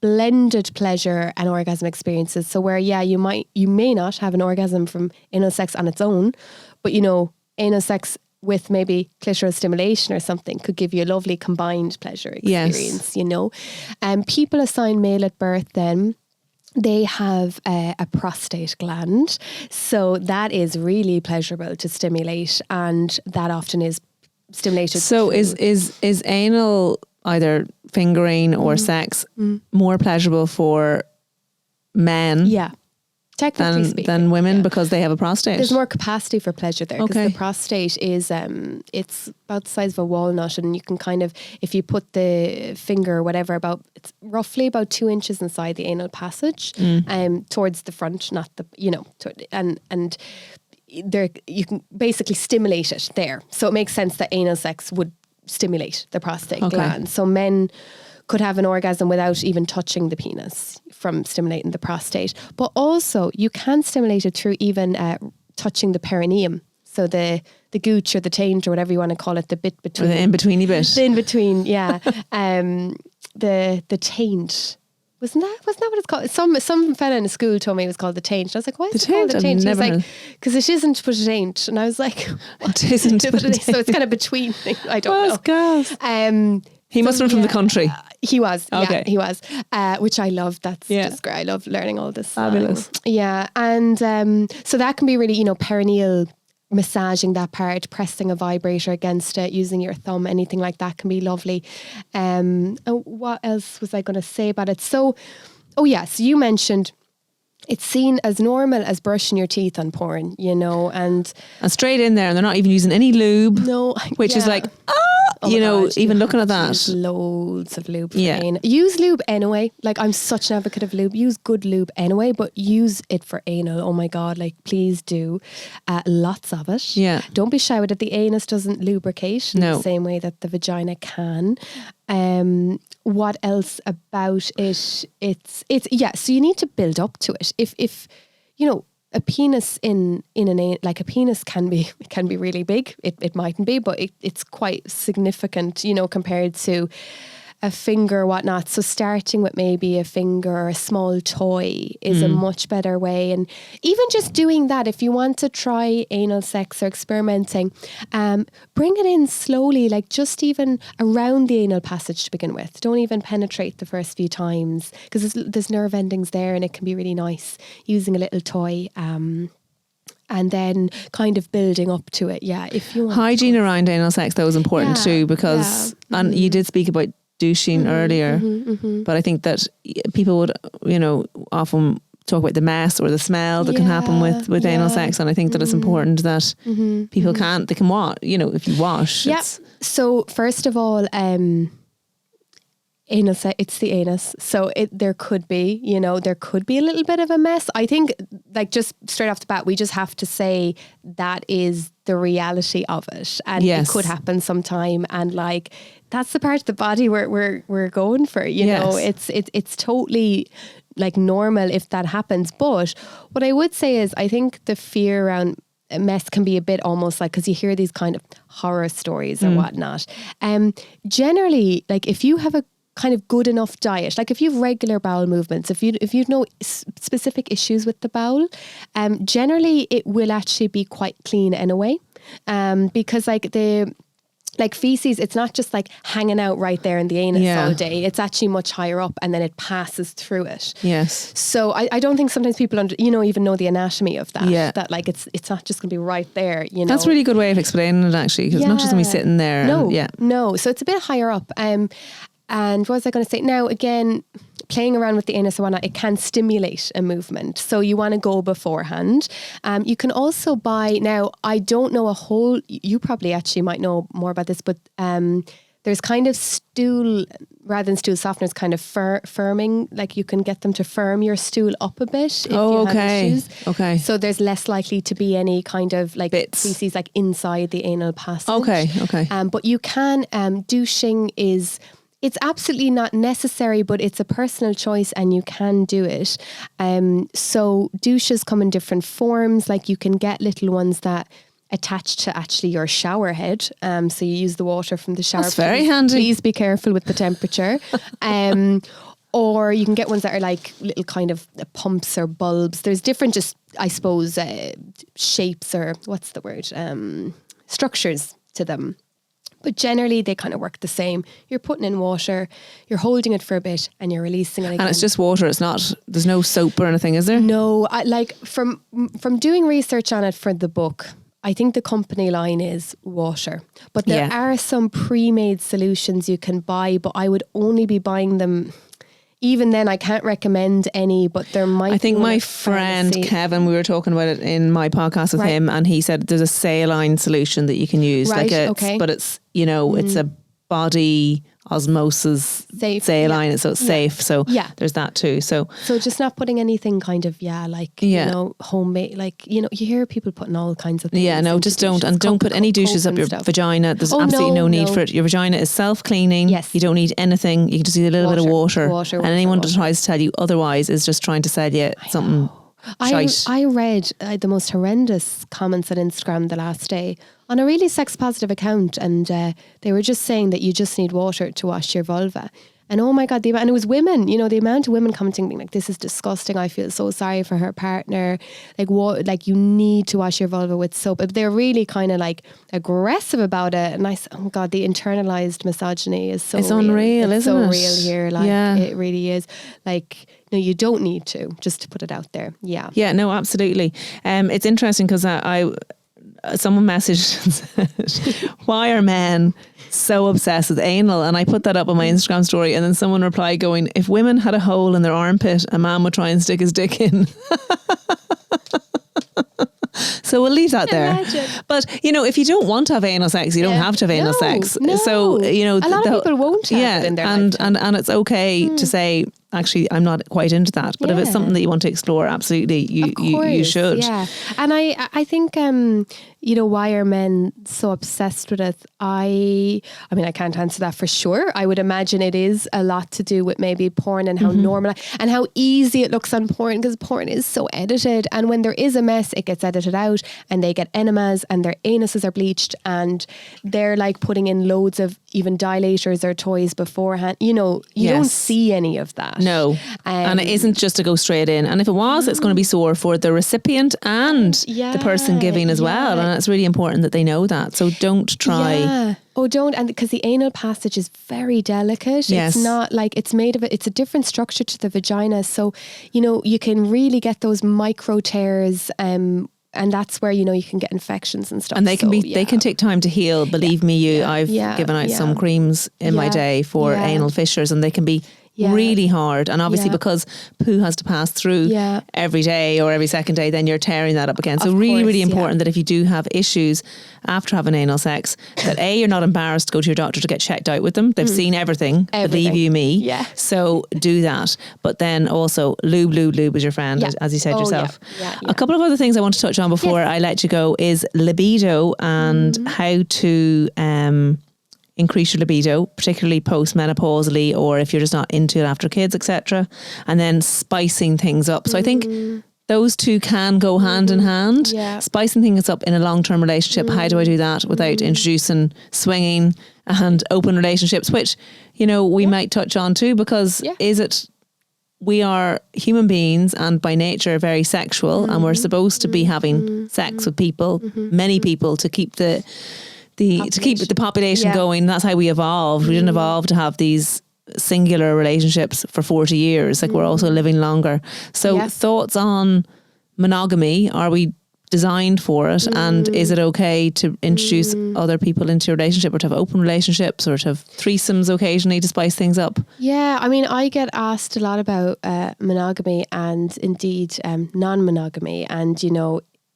blended pleasure and orgasm experiences. So where you may not have an orgasm from anal sex on its own, but you know, anal sex with maybe clitoral stimulation or something could give you a lovely combined pleasure experience, you know. People assigned male at birth then, they have a prostate gland. So that is really pleasurable to stimulate, and that often is stimulated. So is anal, either fingering or sex, more pleasurable for men? Yeah. Technically speaking, than women, because they have a prostate. There's more capacity for pleasure there, because the prostate is it's about the size of a walnut, and you can kind of, if you put the finger or whatever, it's roughly about 2 inches inside the anal passage, towards the front, not the, you know, and there you can basically stimulate it there. So it makes sense that anal sex would stimulate the prostate gland. So men could have an orgasm without even touching the penis from stimulating the prostate. But also you can stimulate it through even touching the perineum. So the gooch or the taint or whatever you want to call it, the bit between. Or the in-betweeny bit. The in-between, yeah. The taint. Wasn't that what it's called? Some fella in a school told me it was called the taint. I was like, why is it called the taint? He was like, because it isn't, but it ain't. And I was like, what? It isn't, but it ain't. So it's kind of between things. I don't know. Gas. He must have been from the country. He was. Okay. Yeah, he was. Which I love. That's just great. I love learning all this. Fabulous. Yeah. And so that can be really, perineal, massaging that part, pressing a vibrator against it, using your thumb, anything like that can be lovely. And what else was I going to say about it? So, so you mentioned it's seen as normal as brushing your teeth on porn, and straight in there, and they're not even using any lube. No, which is like, even looking at that. Use loads of lube for anal. Use lube anyway. Like, I'm such an advocate of lube. Use good lube anyway, but use it for anal. Oh my God, like, please do. Lots of it. Yeah. Don't be shy with it. The anus doesn't lubricate in the same way that the vagina can. What else about it? It's so you need to build up to it. If a penis in a penis can be really big. It mightn't be, but it's quite significant, compared to a finger or whatnot. So starting with maybe a finger or a small toy is a much better way. And even just doing that, if you want to try anal sex or experimenting, bring it in slowly, like just even around the anal passage to begin with. Don't even penetrate the first few times, because there's nerve endings there, and it can be really nice using a little toy. And then kind of building up to it. Yeah. If you want hygiene around anal sex, though, is important too, because and you did speak about douching earlier, but I think that people would, often talk about the mess or the smell that can happen with anal sex, and I think that it's important that people they can wash, if you wash. Yeah. So first of all, anal sex, it's the anus, so there could be a little bit of a mess. I think, like, just straight off the bat, we just have to say that is the reality of it, and it could happen sometime, and like, that's the part of the body we're going for, know. It's totally like normal if that happens. But what I would say is, I think the fear around mess can be a bit almost like, because you hear these kind of horror stories or whatnot. Generally, like, if you have a kind of good enough diet, like if you have regular bowel movements, if you've no specific issues with the bowel, generally it will actually be quite clean anyway, because like feces, it's not just like hanging out right there in the anus all day. It's actually much higher up, and then it passes through it. Yes. So I don't think sometimes people even know the anatomy of that. Yeah. That like it's not just going to be right there. That's a really good way of explaining it, actually, because it's not just going to be sitting there. No. So it's a bit higher up. And what was I going to say? Now, again, playing around with the anus and whatnot, it can stimulate a movement. So you want to go beforehand. You can also buy, now, I don't know you probably actually might know more about this, but there's kind of stool, rather than stool softeners, kind of firming, like you can get them to firm your stool up a bit if you have issues. Okay. So there's less likely to be any kind of like feces like inside the anal passage. Okay. But you can, douching it's absolutely not necessary, but it's a personal choice and you can do it. So douches come in different forms. Like, you can get little ones that attach to actually your shower head. So you use the water from the shower. That's very handy. Please be careful with the temperature. Or you can get ones that are like little kind of pumps or bulbs. There's different, just, I suppose, shapes, or what's the word? structures to them. But generally, they kind of work the same. You're putting in water, you're holding it for a bit, and you're releasing it again. And it's just water. It's not. There's no soap or anything, is there? No, from doing research on it for the book, I think the company line is water. But there are some pre-made solutions you can buy, but I would only be buying them. Even then, I can't recommend any, but there might be. I think my friend Kevin, we were talking about it in my podcast with him, and he said there's a saline solution that you can use. Right, but it's, it's a body osmosis saline, so it's safe. So there's that too. So just not putting anything kind of homemade, you hear people putting all kinds of things. Yeah, no, just don't, and don't put any douches up your vagina. There's absolutely no need for it. Your vagina is self-cleaning. Yes. You don't need anything. You can just need a little bit of water. And anyone that tries to tell you otherwise is just trying to sell you something. I read the most horrendous comments on Instagram the last day on a really sex positive account, and they were just saying that you just need water to wash your vulva. And oh my God, and it was women, the amount of women commenting being like, this is disgusting. I feel so sorry for her partner. Like you need to wash your vulva with soap. But they're really kind of like aggressive about it. And I said, oh my God, the internalized misogyny is so It's unreal, it's isn't it? It's so real here. It really is. Like, no, you don't need to, just to put it out there. Yeah. Yeah, no, absolutely. It's interesting because someone messaged and said, why are men so obsessed with anal? And I put that up on my Instagram story, and then someone replied going, if women had a hole in their armpit, a man would try and stick his dick in. So we'll leave that there. But, if you don't want to have anal sex, you don't have to have anal sex. No. So, a lot of people won't have it in their life. And it's okay to say, actually, I'm not quite into that. But if it's something that you want to explore, absolutely, you should. Yeah. And I think, why are men so obsessed with it? I mean, I can't answer that for sure. I would imagine it is a lot to do with maybe porn and how normal and how easy it looks on porn, because porn is so edited. And when there is a mess, it gets edited out, and they get enemas, and their anuses are bleached, and they're like putting in loads of even dilators or toys beforehand. You don't see any of that. No. And it isn't just to go straight in. And if it was, it's going to be sore for the recipient and the person giving as well. And it's really important that they know that. So don't try. Yeah. Oh, don't. And because the anal passage is very delicate. Yes. It's not like it's made of it. It's a different structure to the vagina. So, you can really get those micro tears, and that's where, you can get infections and stuff. And they can they can take time to heal. Believe me, I've given out some creams in my day for anal fissures, and they can be really hard. And obviously because poo has to pass through every day or every second day, then you're tearing that up again. So really important that if you do have issues after having anal sex, that you're not embarrassed to go to your doctor to get checked out with them. They've seen everything. Believe you me. Yeah. So do that. But then also lube is your friend, as you said yourself. A couple of other things I want to touch on before I let you go is libido and how to increase your libido, particularly post-menopausally, or if you're just not into it after kids, etc. And then spicing things up. So I think those two can go hand in hand. Yeah. Spicing things up in a long-term relationship. How do I do that without introducing swinging and open relationships, which, we might touch on too, because we are human beings and by nature very sexual, and we're supposed to be having sex with people, many people, to keep the population going. That's how we evolved. We didn't evolve to have these singular relationships for 40 years. Like we're also living longer. So thoughts on monogamy? Are we designed for it? And is it okay to introduce other people into your relationship, or to have open relationships, or to have threesomes occasionally to spice things up? Yeah, I mean, I get asked a lot about monogamy and indeed non-monogamy, and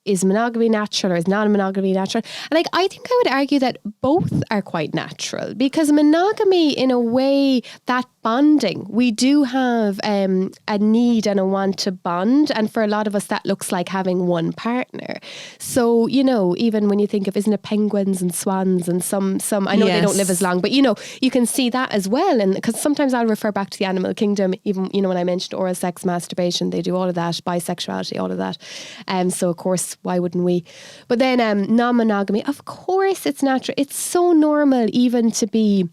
is monogamy natural or is non-monogamy natural? And I think I would argue that both are quite natural, because monogamy, in a way, that bonding, we do have a need and a want to bond, and for a lot of us that looks like having one partner. So even when you think of, isn't it penguins and swans and some I know they don't live as long, but you can see that as well. And because sometimes I'll refer back to the animal kingdom, even when I mentioned oral sex, masturbation, they do all of that, bisexuality, all of that. So of course, why wouldn't we? But then non-monogamy, of course it's natural. It's so normal even to be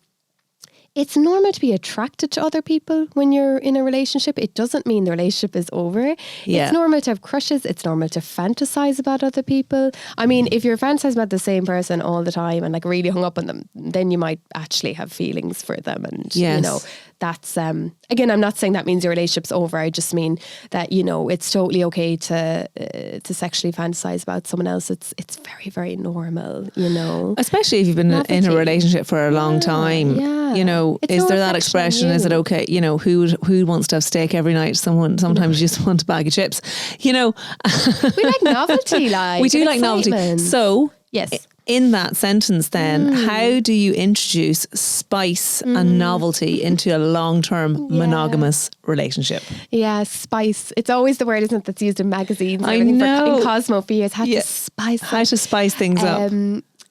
it's normal to be attracted to other people when you're in a relationship. It doesn't mean the relationship is over. Yeah. It's normal to have crushes. It's normal to fantasize about other people. I mean, if you're fantasizing about the same person all the time and like really hung up on them, then you might actually have feelings for them. And, Yes. you know, that's, again, I'm not saying that means your relationship's over. I just mean that, you know, it's totally okay to sexually fantasize about someone else. It's very, very normal, you know. Especially if you've been in a Novelty. relationship for a long time. yeah. You know, It's is no there that reflection on expression? Is it you. okay? You know, who wants to have steak every night? Sometimes you just want a bag of chips. You know, We like novelty, like we do and like novelty. excitement. So, Yes. in that sentence, then, how do you introduce spice and novelty into a long-term monogamous relationship? Yeah, spice. It's always the word, isn't it, that's used in magazines. and I everything know. in Cosmo for years. How Yeah. to spice How up. to spice things up?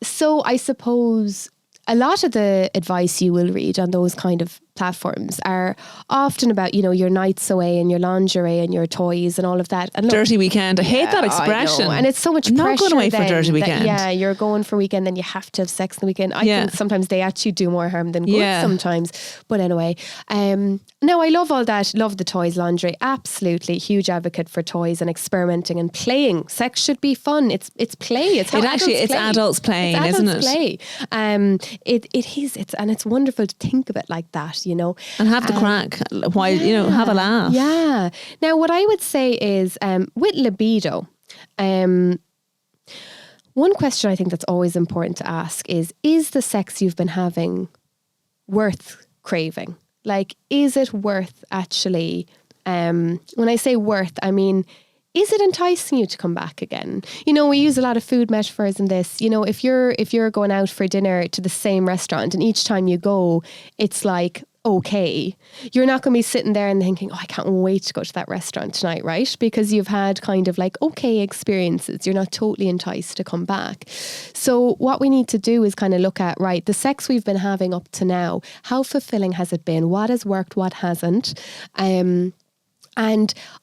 So I suppose a lot of the advice you will read on those kind of platforms are often about, you know, your nights away and your lingerie and your toys and all of that. And look, Dirty weekend. I hate that I expression. know. And it's so much I'm pressure. not going away for a then dirty that, weekend. yeah, you're going for a weekend, then you have to have sex on the weekend. I Yeah. think sometimes they actually do more harm than good Yeah. sometimes. But anyway, no, I love all that. Love the toys, lingerie. Absolutely, huge advocate for toys and experimenting and playing. Sex should be fun. It's play. It's how It actually- adults it's play. adults playing, It's isn't adults it? Play. It is. It's wonderful to think of it like that. You know. And have the crack. Why, you know, have a laugh. Yeah. Now, what I would say is with libido, one question I think that's always important to ask is the sex you've been having worth craving? Like, is it worth actually, when I say worth, I mean, is it enticing you to come back again? You know, we use a lot of food metaphors in this. You know, if you're going out for dinner to the same restaurant and each time you go, it's like, okay, you're not going to be sitting there and thinking, oh, I can't wait to go to that restaurant tonight, right? Because you've had kind of like okay experiences. You're not totally enticed to come back. So what we need to do is kind of look at, right, the sex we've been having up to now, how fulfilling has it been? What has worked? What hasn't? And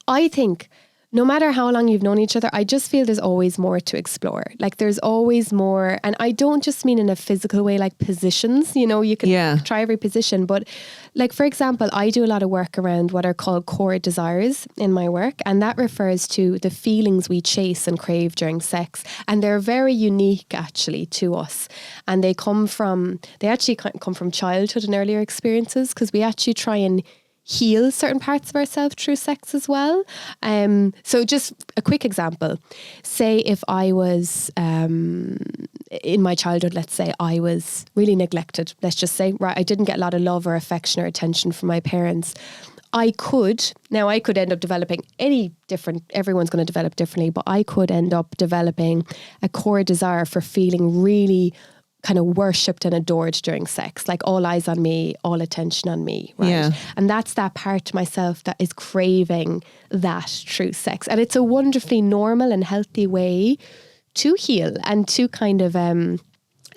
I think no matter how long you've known each other, I just feel there's always more to explore. Like there's always more, and I don't just mean in a physical way, like positions, you know, you can try every position, but like, for example, I do a lot of work around what are called core desires in my work. And that refers to the feelings we chase and crave during sex. And they're very unique actually to us. And they actually come from childhood and earlier experiences, because we actually try and heal certain parts of ourselves through sex as well. So just a quick example. Say if I was, in my childhood, let's say I was really neglected. Let's just say, right, I didn't get a lot of love or affection or attention from my parents. I could end up developing everyone's going to develop differently, but I could end up developing a core desire for feeling really kind of worshipped and adored during sex, like all eyes on me, all attention on me, right? Yeah. And that's that part to myself that is craving that through sex. And it's a wonderfully normal and healthy way to heal and to kind of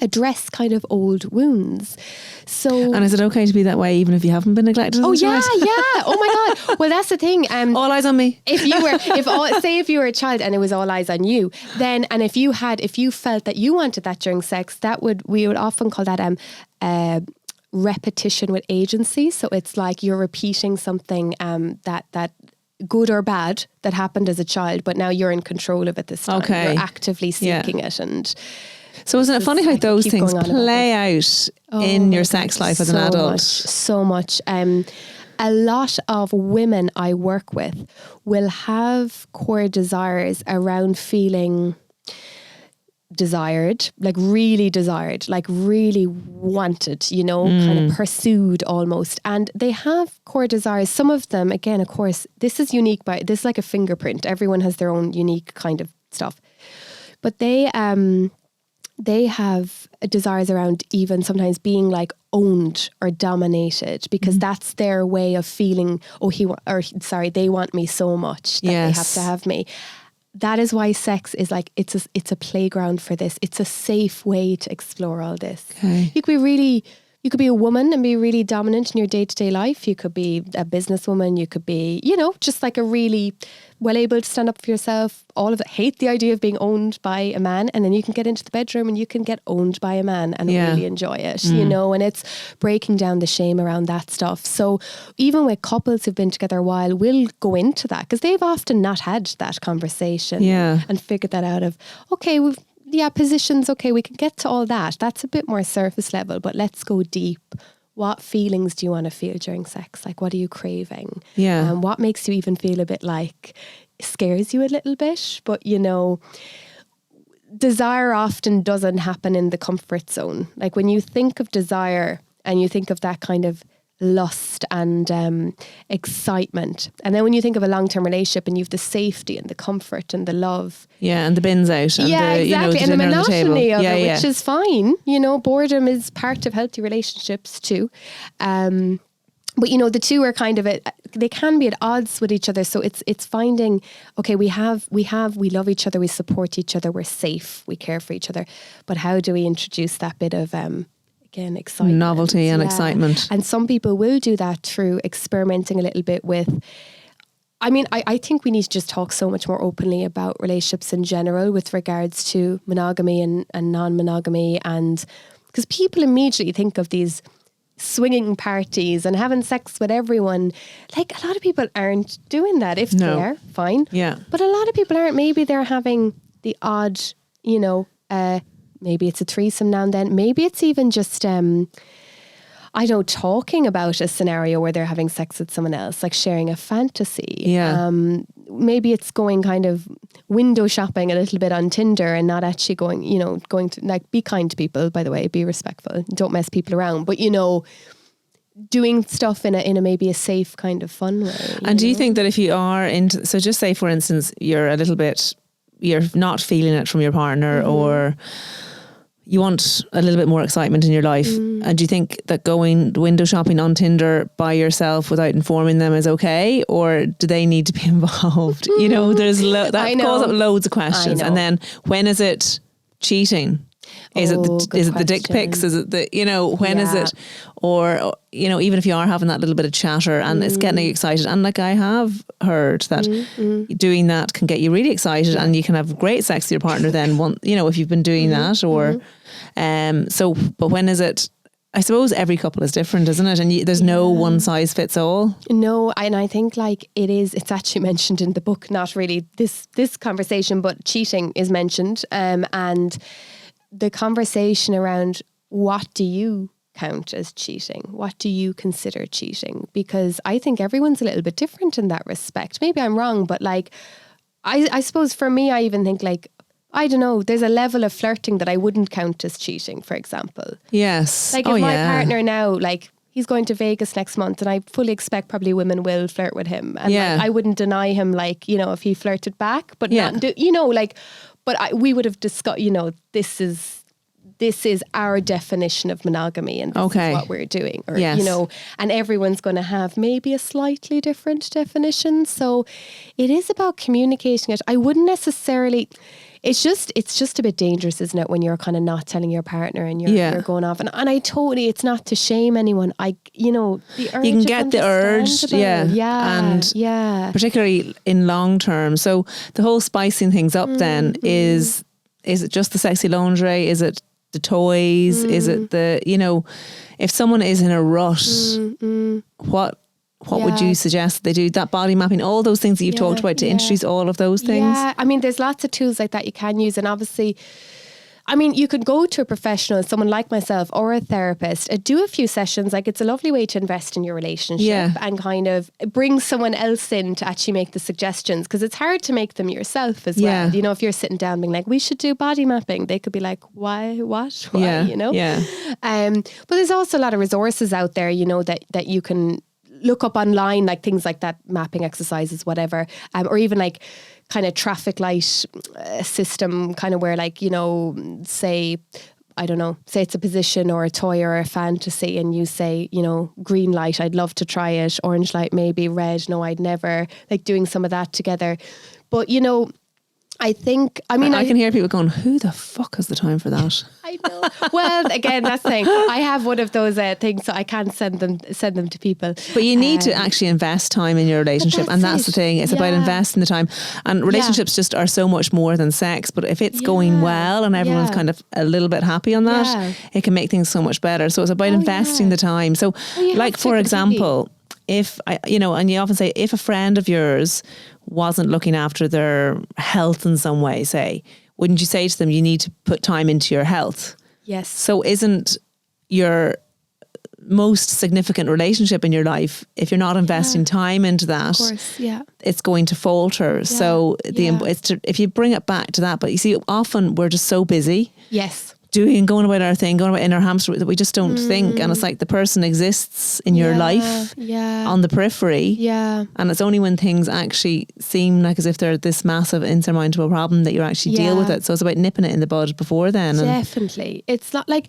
address kind of old wounds. So, and is it okay to be that way even if you haven't been neglected? Oh yeah. Oh my God. Well, that's the thing. All eyes on me. If you were a child and it was all eyes on you, then, and if you felt that you wanted that during sex, we would often call that repetition with agency. So it's like you're repeating something that good or bad that happened as a child, but now you're in control of it this time. Okay. You're actively seeking it. And so isn't it funny how those things play out in your sex life as an adult? So much. A lot of women I work with will have core desires around feeling desired, like really wanted, you know, kind of pursued almost. And they have core desires. Some of them, again, of course, this is unique, this is like a fingerprint. Everyone has their own unique kind of stuff. But they have desires around even sometimes being like owned or dominated, because that's their way of feeling, they want me so much that they have to have me. That is why sex is like, it's a playground for this. It's a safe way to explore all this. Okay. You could be really, You could be a woman and be really dominant in your day-to-day life. You could be a businesswoman. You could be, you know, just like a really well able to stand up for yourself. All of it. Hate the idea of being owned by a man. And then you can get into the bedroom and you can get owned by a man and really enjoy it, you know, and it's breaking down the shame around that stuff. So even with couples who've been together a while, we'll go into that because they've often not had that conversation and figured that out of, okay, positions, okay, we can get to all that. That's a bit more surface level, but let's go deep. What feelings do you want to feel during sex? Like, what are you craving? Yeah. And what makes you even feel a bit like, scares you a little bit? But, you know, desire often doesn't happen in the comfort zone. Like when you think of desire and you think of that kind of lust and excitement. And then when you think of a long-term relationship and you've the safety and the comfort and the love. Yeah, and the bins out. And yeah, the, exactly. You know, the and the monotony of it, which is fine. You know, boredom is part of healthy relationships too. But you know, the two are kind of they can be at odds with each other. So it's finding, okay, we love each other, we support each other, we're safe, we care for each other. But how do we introduce that bit of again, excitement, novelty and excitement? And some people will do that through experimenting a little bit with. I mean, I think we need to just talk so much more openly about relationships in general with regards to monogamy and non-monogamy, and because people immediately think of these swinging parties and having sex with everyone. Like a lot of people aren't doing that. If they're fine. Yeah. But a lot of people aren't. Maybe they're having the odd, you know, maybe it's a threesome now and then. Maybe it's even just, talking about a scenario where they're having sex with someone else, like sharing a fantasy. Yeah. Maybe it's going kind of window shopping a little bit on Tinder and not actually going to, like, be kind to people, by the way, be respectful, don't mess people around, but, you know, doing stuff in a maybe a safe kind of fun way. And do you think that if you are into, so just say for instance, you're not feeling it from your partner, or you want a little bit more excitement in your life, and do you think that going window shopping on Tinder by yourself without informing them is okay, or do they need to be involved? You know, there's that calls up loads of questions. And then when is it cheating? Is it the dick pics? Is it the, you know, when is it? Or, you know, even if you are having that little bit of chatter and it's getting you excited. And like I have heard that doing that can get you really excited and you can have great sex with your partner then, if you've been doing that, or, but when is it? I suppose every couple is different, isn't it? And there's no one size fits all. No, and I think like it's actually mentioned in the book, not really this conversation, but cheating is mentioned. And the conversation around what do you count as cheating? What do you consider cheating? Because I think everyone's a little bit different in that respect. Maybe I'm wrong, but like, I suppose for me, I even think like, I don't know, there's a level of flirting that I wouldn't count as cheating, for example. Yes. Like if my partner now, like, he's going to Vegas next month and I fully expect probably women will flirt with him. And like, I wouldn't deny him, like, you know, if he flirted back, but not do, you know, like, but we would have discussed, you know, this is our definition of monogamy and this is what we're doing. Or, you know, and everyone's going to have maybe a slightly different definition. So it is about communicating it. I wouldn't necessarily, it's just a bit dangerous, isn't it? When you're kind of not telling your partner and you're going off. And I totally, it's not to shame anyone. The urge, you can get the urge. And particularly in long term. So the whole spicing things up then is it just the sexy lingerie? Is it the toys? Is it the, you know, if someone is in a rut, what would you suggest they do? That body mapping, all those things that you've talked about to introduce all of those things? Yeah, I mean, there's lots of tools like that you can use. And obviously, I mean, you could go to a professional, someone like myself or a therapist, do a few sessions. Like it's a lovely way to invest in your relationship and kind of bring someone else in to actually make the suggestions, because it's hard to make them yourself as well. You know, if you're sitting down being like, we should do body mapping, they could be like, why, what, why, you know? But there's also a lot of resources out there, you know, that you can look up online, like things like that, mapping exercises, whatever, or even like kind of traffic light system, kind of where like, you know, say it's a position or a toy or a fantasy, and you say, you know, green light, I'd love to try it, orange light maybe, red, no, I'd never, like doing some of that together. But, you know, I think, I can hear people going, who the fuck has the time for that? I know. Well, again, that's the thing. I have one of those things, so I can't send them to people. But you need to actually invest time in your relationship, and that's the thing. It's about investing the time. And relationships just are so much more than sex. But if it's going well and everyone's kind of a little bit happy on that, it can make things so much better. So it's about investing the time. So, like for example, if and you often say, if a friend of yours wasn't looking after their health in some way, say, wouldn't you say to them, you need to put time into your health? Yes. So isn't your most significant relationship in your life, if you're not investing time into that, of course, it's going to falter. So if you bring it back to that, but you see, often we're just so busy. Yes. Going about our thing, going about in our hamster wheel, that we just don't think. And it's like the person exists in your life on the periphery. Yeah. And it's only when things actually seem like as if they're this massive insurmountable problem that you actually deal with it. So it's about nipping it in the bud before then. Definitely. It's not like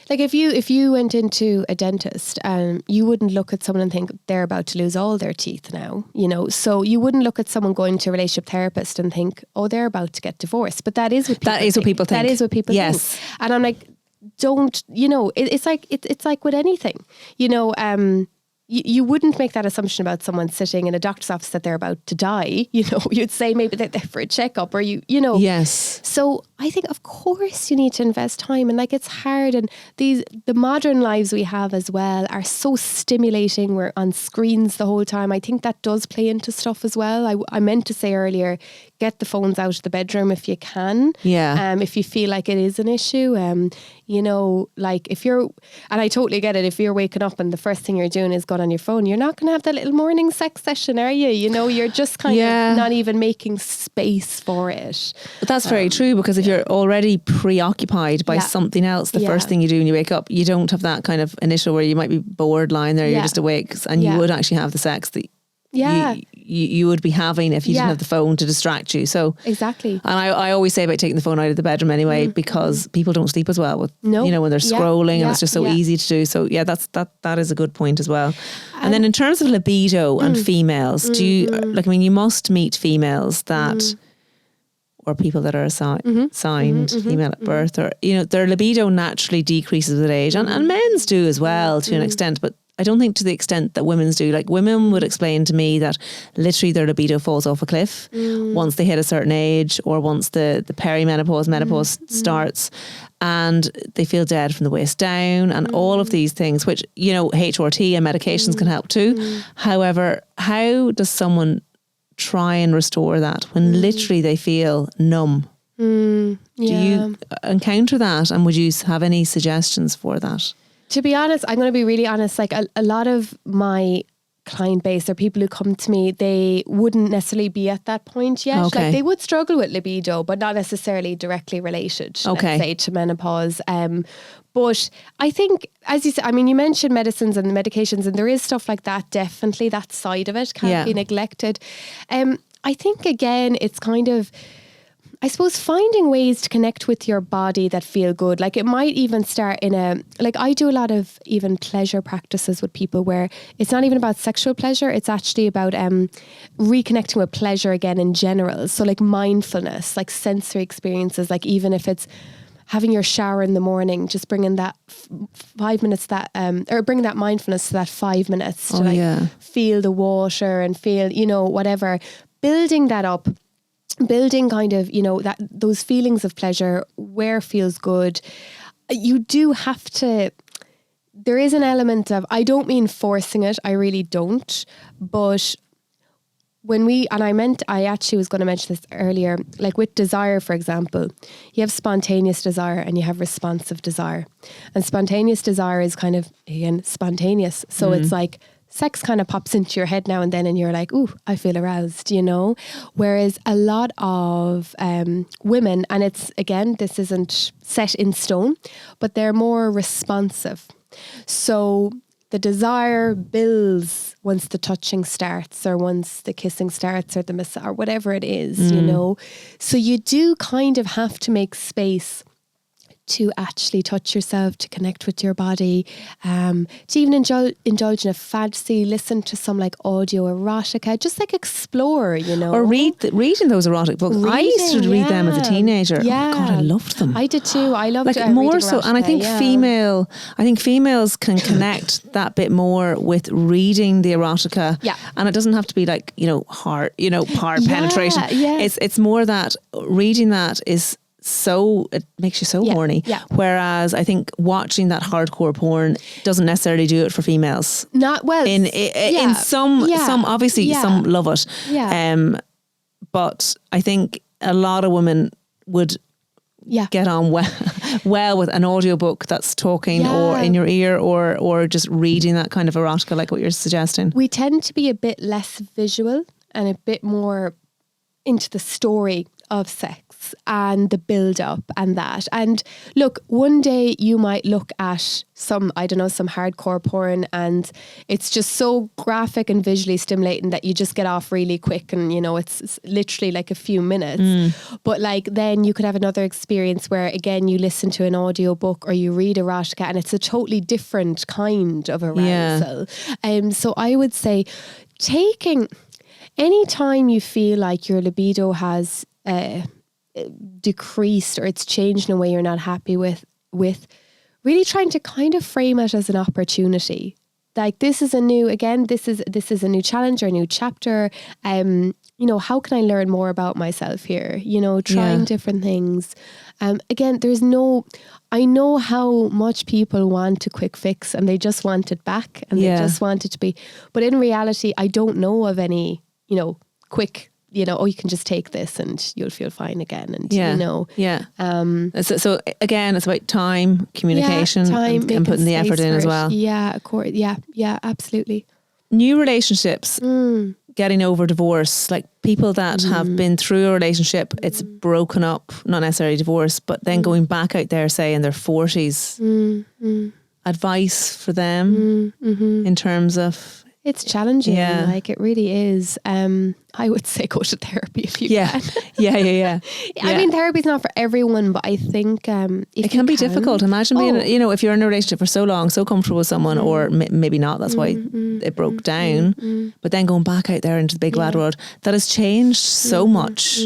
if you went into a dentist, you wouldn't look at someone and think they're about to lose all their teeth now, so you wouldn't look at someone going to a relationship therapist and think, oh, they're about to get divorced. But that is what people think. That is what people think. And I'm like, don't, it's like with anything, you wouldn't make that assumption about someone sitting in a doctor's office that they're about to die. You'd say maybe they're there for a checkup, or Yes. So I think, of course, you need to invest time, and it's hard. And the modern lives we have as well are so stimulating. We're on screens the whole time. I think that does play into stuff as well. I meant to say earlier, get the phones out of the bedroom if you can. Yeah. If you feel like it is an issue. Like if you're, and I totally get it, if you're waking up and the first thing you're doing is going on your phone, you're not going to have that little morning sex session, are you? You're just kind of not even making space for it. But that's very true, because if you're already preoccupied by something else, the first thing you do when you wake up, you don't have that kind of initial where you might be bored lying there, you're just awake, and you would actually have the sex that you would be having if you didn't have the phone to distract you. So exactly. And I always say about taking the phone out of the bedroom anyway, because people don't sleep as well with when they're scrolling, and it's just so easy to do. So that is a good point as well. And then in terms of libido and females, do you you must meet females that or people that are assigned female at birth, or their libido naturally decreases with age, and men's do as well to an extent, but I don't think to the extent that women's do. Like, women would explain to me that literally their libido falls off a cliff once they hit a certain age, or once the perimenopause, menopause starts, and they feel dead from the waist down, and all of these things, which, HRT and medications can help too. However, how does someone try and restore that when literally they feel numb? Do you encounter that, and would you have any suggestions for that? To be honest, I'm going to be really honest, like a lot of my client base or people who come to me, they wouldn't necessarily be at that point yet. Okay. Like, they would struggle with libido, but not necessarily directly related, let's say, to menopause. But I think, as you said, you mentioned medicines and medications, and there is stuff like that, definitely that side of it can't be neglected. I think, again, it's kind of, I suppose, finding ways to connect with your body that feel good. Like, it might even start in I do a lot of even pleasure practices with people where it's not even about sexual pleasure. It's actually about reconnecting with pleasure again in general. So like mindfulness, like sensory experiences, like even if it's having your shower in the morning, just bringing that 5 minutes or bringing that mindfulness to that 5 minutes to feel the water and feel, whatever, building that up. Building kind of, that those feelings of pleasure, where feels good. You do have to, there is an element of, I don't mean forcing it, I really don't. But I actually was going to mention this earlier, like with desire, for example, you have spontaneous desire and you have responsive desire. And spontaneous desire is kind of, again, spontaneous. So it's like, sex kind of pops into your head now and then, and you're like, ooh, I feel aroused, Whereas a lot of women, and it's, again, this isn't set in stone, but they're more responsive. So the desire builds once the touching starts, or once the kissing starts, or the massage, or whatever it is, So you do kind of have to make space to actually touch yourself, to connect with your body, to even indulge in a fantasy, listen to some like audio erotica, just like explore, you know. Or reading those erotic books. I used to read them as a teenager. Yeah. Oh my God, I loved them. I did too. I loved like more reading so, erotica, and I think females can connect that bit more with reading the erotica. Yeah. And it doesn't have to be like, hard, part penetration. Yeah. It's more that reading that is it makes you so horny. Yeah. Whereas I think watching that hardcore porn doesn't necessarily do it for females. Not well. In some obviously some love it. Yeah. But I think a lot of women would get on well with an audiobook that's talking or in your ear or just reading that kind of erotica like what you're suggesting. We tend to be a bit less visual and a bit more into the story of sex and the build up and that. And look, one day you might look at some hardcore porn and it's just so graphic and visually stimulating that you just get off really quick and, it's literally like a few minutes. But like then you could have another experience where again you listen to an audiobook or you read erotica and it's a totally different kind of arousal. So I would say any time you feel like your libido has decreased or it's changed in a way you're not happy with really trying to kind of frame it as an opportunity. Like this is a new challenge or a new chapter. How can I learn more about myself here? Trying different things. Again, I know how much people want a quick fix and they just want it back and they just want it to be, but in reality, I don't know of any, quick, you can just take this and you'll feel fine again. And, So again, it's about time, communication and putting the effort in as well. Yeah, of course. Yeah, absolutely. New relationships, getting over divorce, like people that have been through a relationship, it's broken up, not necessarily divorce, but then going back out there, say in their 40s, advice for them in terms of... It's challenging, like it really is. I would say go to therapy if you can. Yeah. I mean, therapy's not for everyone, but I think it can be difficult. Imagine being, if you're in a relationship for so long, so comfortable with someone, or maybe not, that's why it broke down. But then going back out there into the big wide world, that has changed so much,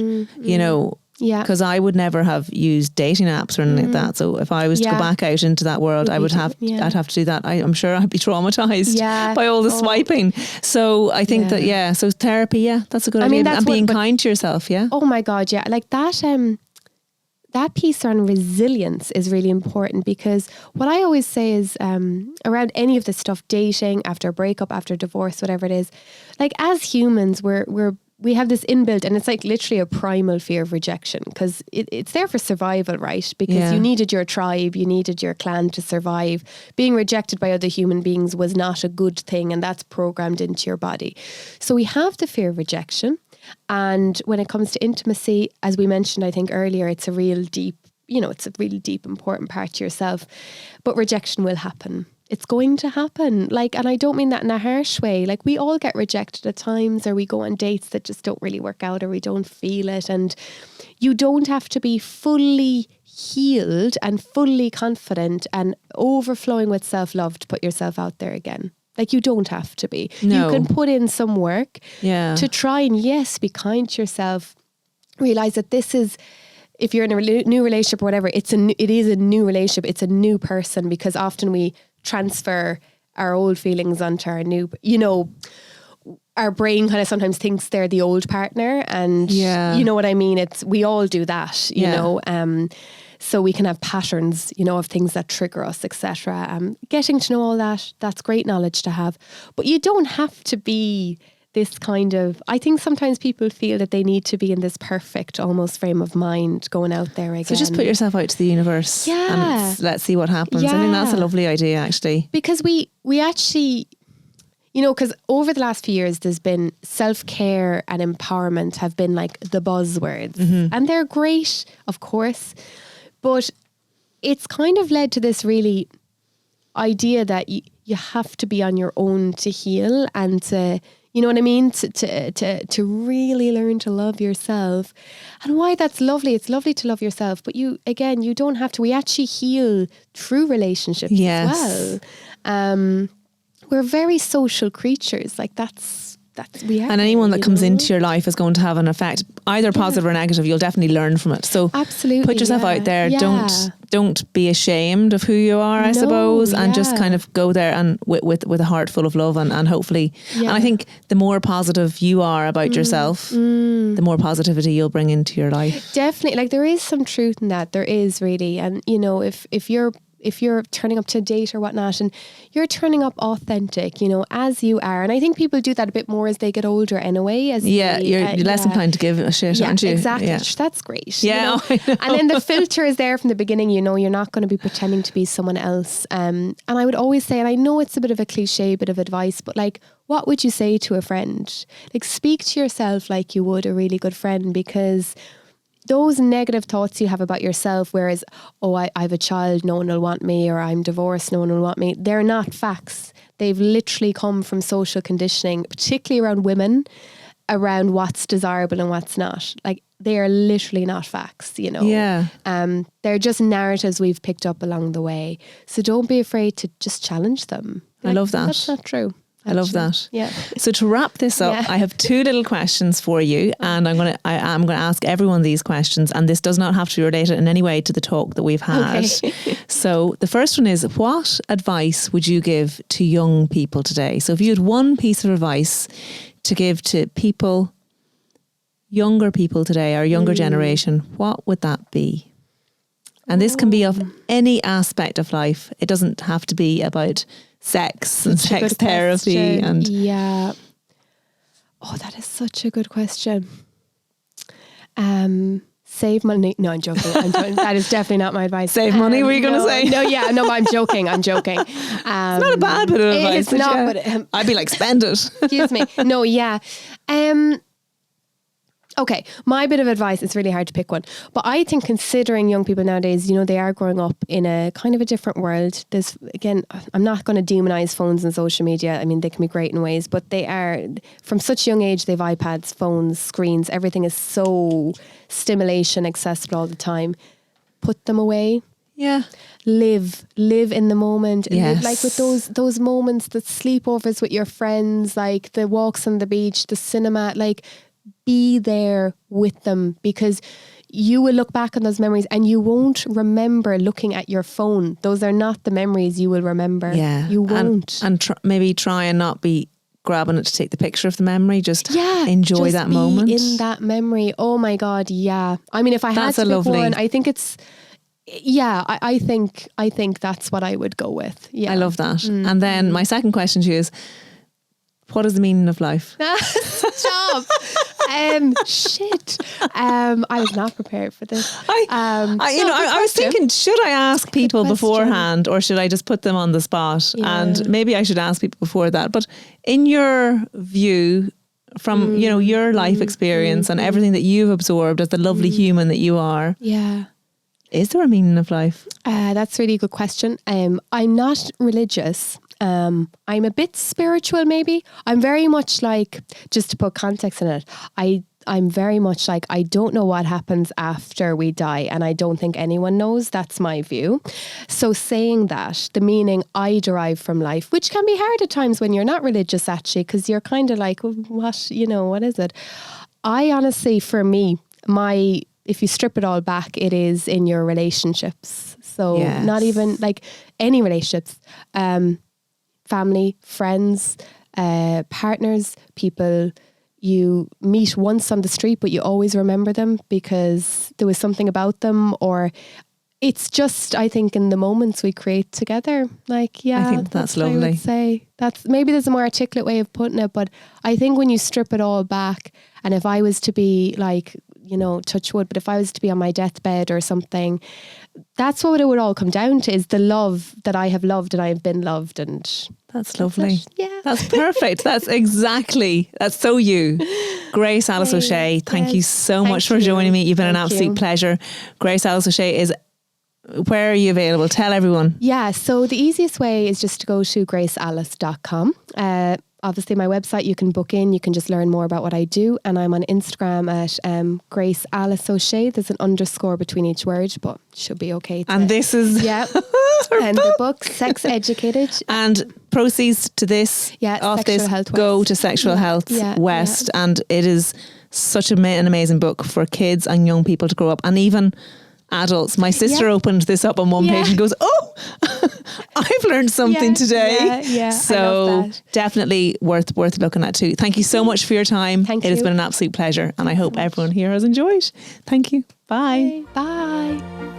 Yeah. Because I would never have used dating apps or anything like that. So if I was to go back out into that world, I'd have to do that. I'm sure I'd be traumatized by all the swiping. So I think that, so therapy, that's a good idea. And being kind to yourself, Oh my God, yeah. Like that piece on resilience is really important because what I always say is around any of this stuff, dating, after a breakup, after divorce, whatever it is, like as humans, we have this inbuilt, and it's like literally a primal fear of rejection because it's there for survival, right? Because you needed your tribe, you needed your clan to survive. Being rejected by other human beings was not a good thing, and that's programmed into your body. So we have the fear of rejection. And when it comes to intimacy, as we mentioned, I think earlier, it's a real deep, important part to yourself. But rejection will happen. It's going to happen. And I don't mean that in a harsh way. Like we all get rejected at times, or we go on dates that just don't really work out, or we don't feel it. And you don't have to be fully healed and fully confident and overflowing with self-love to put yourself out there again. Like you don't have to be. No. You can put in some work to try and be kind to yourself. Realize that this is, if you're in a new relationship or whatever, it is a new relationship. It's a new person, because often we transfer our old feelings onto our new, our brain kind of sometimes thinks they're the old partner, and you know what I mean? We all do that, you know, so we can have patterns, of things that trigger us, etc. Getting to know all that, that's great knowledge to have, but you don't have to be this kind of, I think sometimes people feel that they need to be in this perfect almost frame of mind going out there again. So just put yourself out to the universe and let's see what happens. I think that's a lovely idea, actually. Because we actually, because over the last few years, there's been self-care and empowerment have been like the buzzwords, and they're great, of course, but it's kind of led to this really idea that you have to be on your own to heal and to, You know what I mean? To really learn to love yourself. And why that's lovely. It's lovely to love yourself. But you don't have to. We actually heal through relationships as well. We're very social creatures. Like that's we are. And anyone that comes into your life is going to have an effect, either positive or negative. You'll definitely learn from it. So absolutely, put yourself out there. Yeah. Don't be ashamed of who you are, I suppose, and just kind of go there and with a heart full of love and hopefully. And I think the more positive you are about yourself, the more positivity you'll bring into your life. Definitely, like there is some truth in that. There is really, and you know, if you're turning up to a date or whatnot and you're turning up authentic, you know, as you are. And I think people do that a bit more as they get older anyway. You're less inclined to give a shit, aren't you? Exactly. Yeah. That's great. Yeah. You know? And then the filter is there from the beginning, you know, you're not going to be pretending to be someone else. And I would always say, and I know it's a bit of a cliche, bit of advice, but like, what would you say to a friend? Like speak to yourself like you would a really good friend, because those negative thoughts you have about yourself, whereas, I have a child, no one will want me, or I'm divorced, no one will want me, they're not facts. They've literally come from social conditioning, particularly around women, around what's desirable and what's not. Like they are literally not facts, you know. Yeah. They're just narratives we've picked up along the way. So don't be afraid to just challenge them. I love that. That's not true. I love that. Yeah. So to wrap this up, I have two little questions for you, and I'm going to ask everyone these questions, and this does not have to be related in any way to the talk that we've had. Okay. So the first one is, what advice would you give to young people today? So if you had one piece of advice to give to people, younger people today, our younger generation, what would that be? And this can be of any aspect of life. It doesn't have to be about sex and sex therapy and that is such a good question. Save money. No, I'm joking. That is definitely not my advice. Save money, were you going to say? No, I'm joking. It's not a bad bit of advice. It's not, but I'd be like, spend it. Excuse me. No, yeah. Okay, my bit of advice, it's really hard to pick one, but I think considering young people nowadays, you know, they are growing up in a kind of a different world. There's, again, I'm not going to demonize phones and social media. I mean, they can be great in ways, but they are, from such a young age, they've iPads, phones, screens, everything is so stimulation accessible all the time. Put them away. Yeah. Live in the moment. Yes. Live, like with those moments, the sleepovers with your friends, like the walks on the beach, the cinema, like be there with them, because you will look back on those memories and you won't remember looking at your phone. Those are not the memories you will remember. Yeah. You won't. And maybe try and not be grabbing it to take the picture of the memory. Just enjoy that moment. In that memory. Oh my God. Yeah. I mean, if I had to pick one, I think it's, I think that's what I would go with. Yeah. I love that. And then my second question to you is, what is the meaning of life? Stop. Shit. I was not prepared for this. I was thinking, should I ask people beforehand or should I just put them on the spot? Yeah. And maybe I should ask people before that. But in your view, from your life experience and everything that you've absorbed as the lovely human that you are, is there a meaning of life? That's a really good question. I'm not religious. I'm a bit spiritual, maybe. I'm very much like, just to put context in it, I'm very much like, I don't know what happens after we die, and I don't think anyone knows. That's my view. So saying that, the meaning I derive from life, which can be hard at times when you're not religious, actually, because you're kind of like, well, what is it? I honestly, for me, if you strip it all back, it is in your relationships. So not even like any relationships, family, friends, partners, people you meet once on the street, but you always remember them because there was something about them, or it's just, I think, in the moments we create together. Like, I think that's lovely. I would say maybe there's a more articulate way of putting it, but I think when you strip it all back, and if I was to be like, touch wood, but if I was to be on my deathbed or something, that's what it would all come down to, is the love that I have loved and I have been loved. And that's lovely. Yeah. That's perfect. That's so you. Grace Alice O'Shea, thank you so much for joining me. You've been an absolute pleasure. Grace Alice O'Shea is, where are you available? Tell everyone. Yeah, so the easiest way is just to go to gracealice.com. obviously my website, you can book in, you can just learn more about what I do. And I'm on Instagram at Grace Alice O'Shea. There's an underscore between each word, but should be okay. And this is yeah. And the book, Sex Educated. And proceeds to this, off this, go to Sexual Health West. And it is such an amazing book for kids and young people to grow up, and even adults. My sister opened this up on one page and goes, oh, I've learned something today. So definitely worth looking at too. Thank you so much for your time. It has been an absolute pleasure, and I hope everyone here has enjoyed. Thank you. Bye. Bye.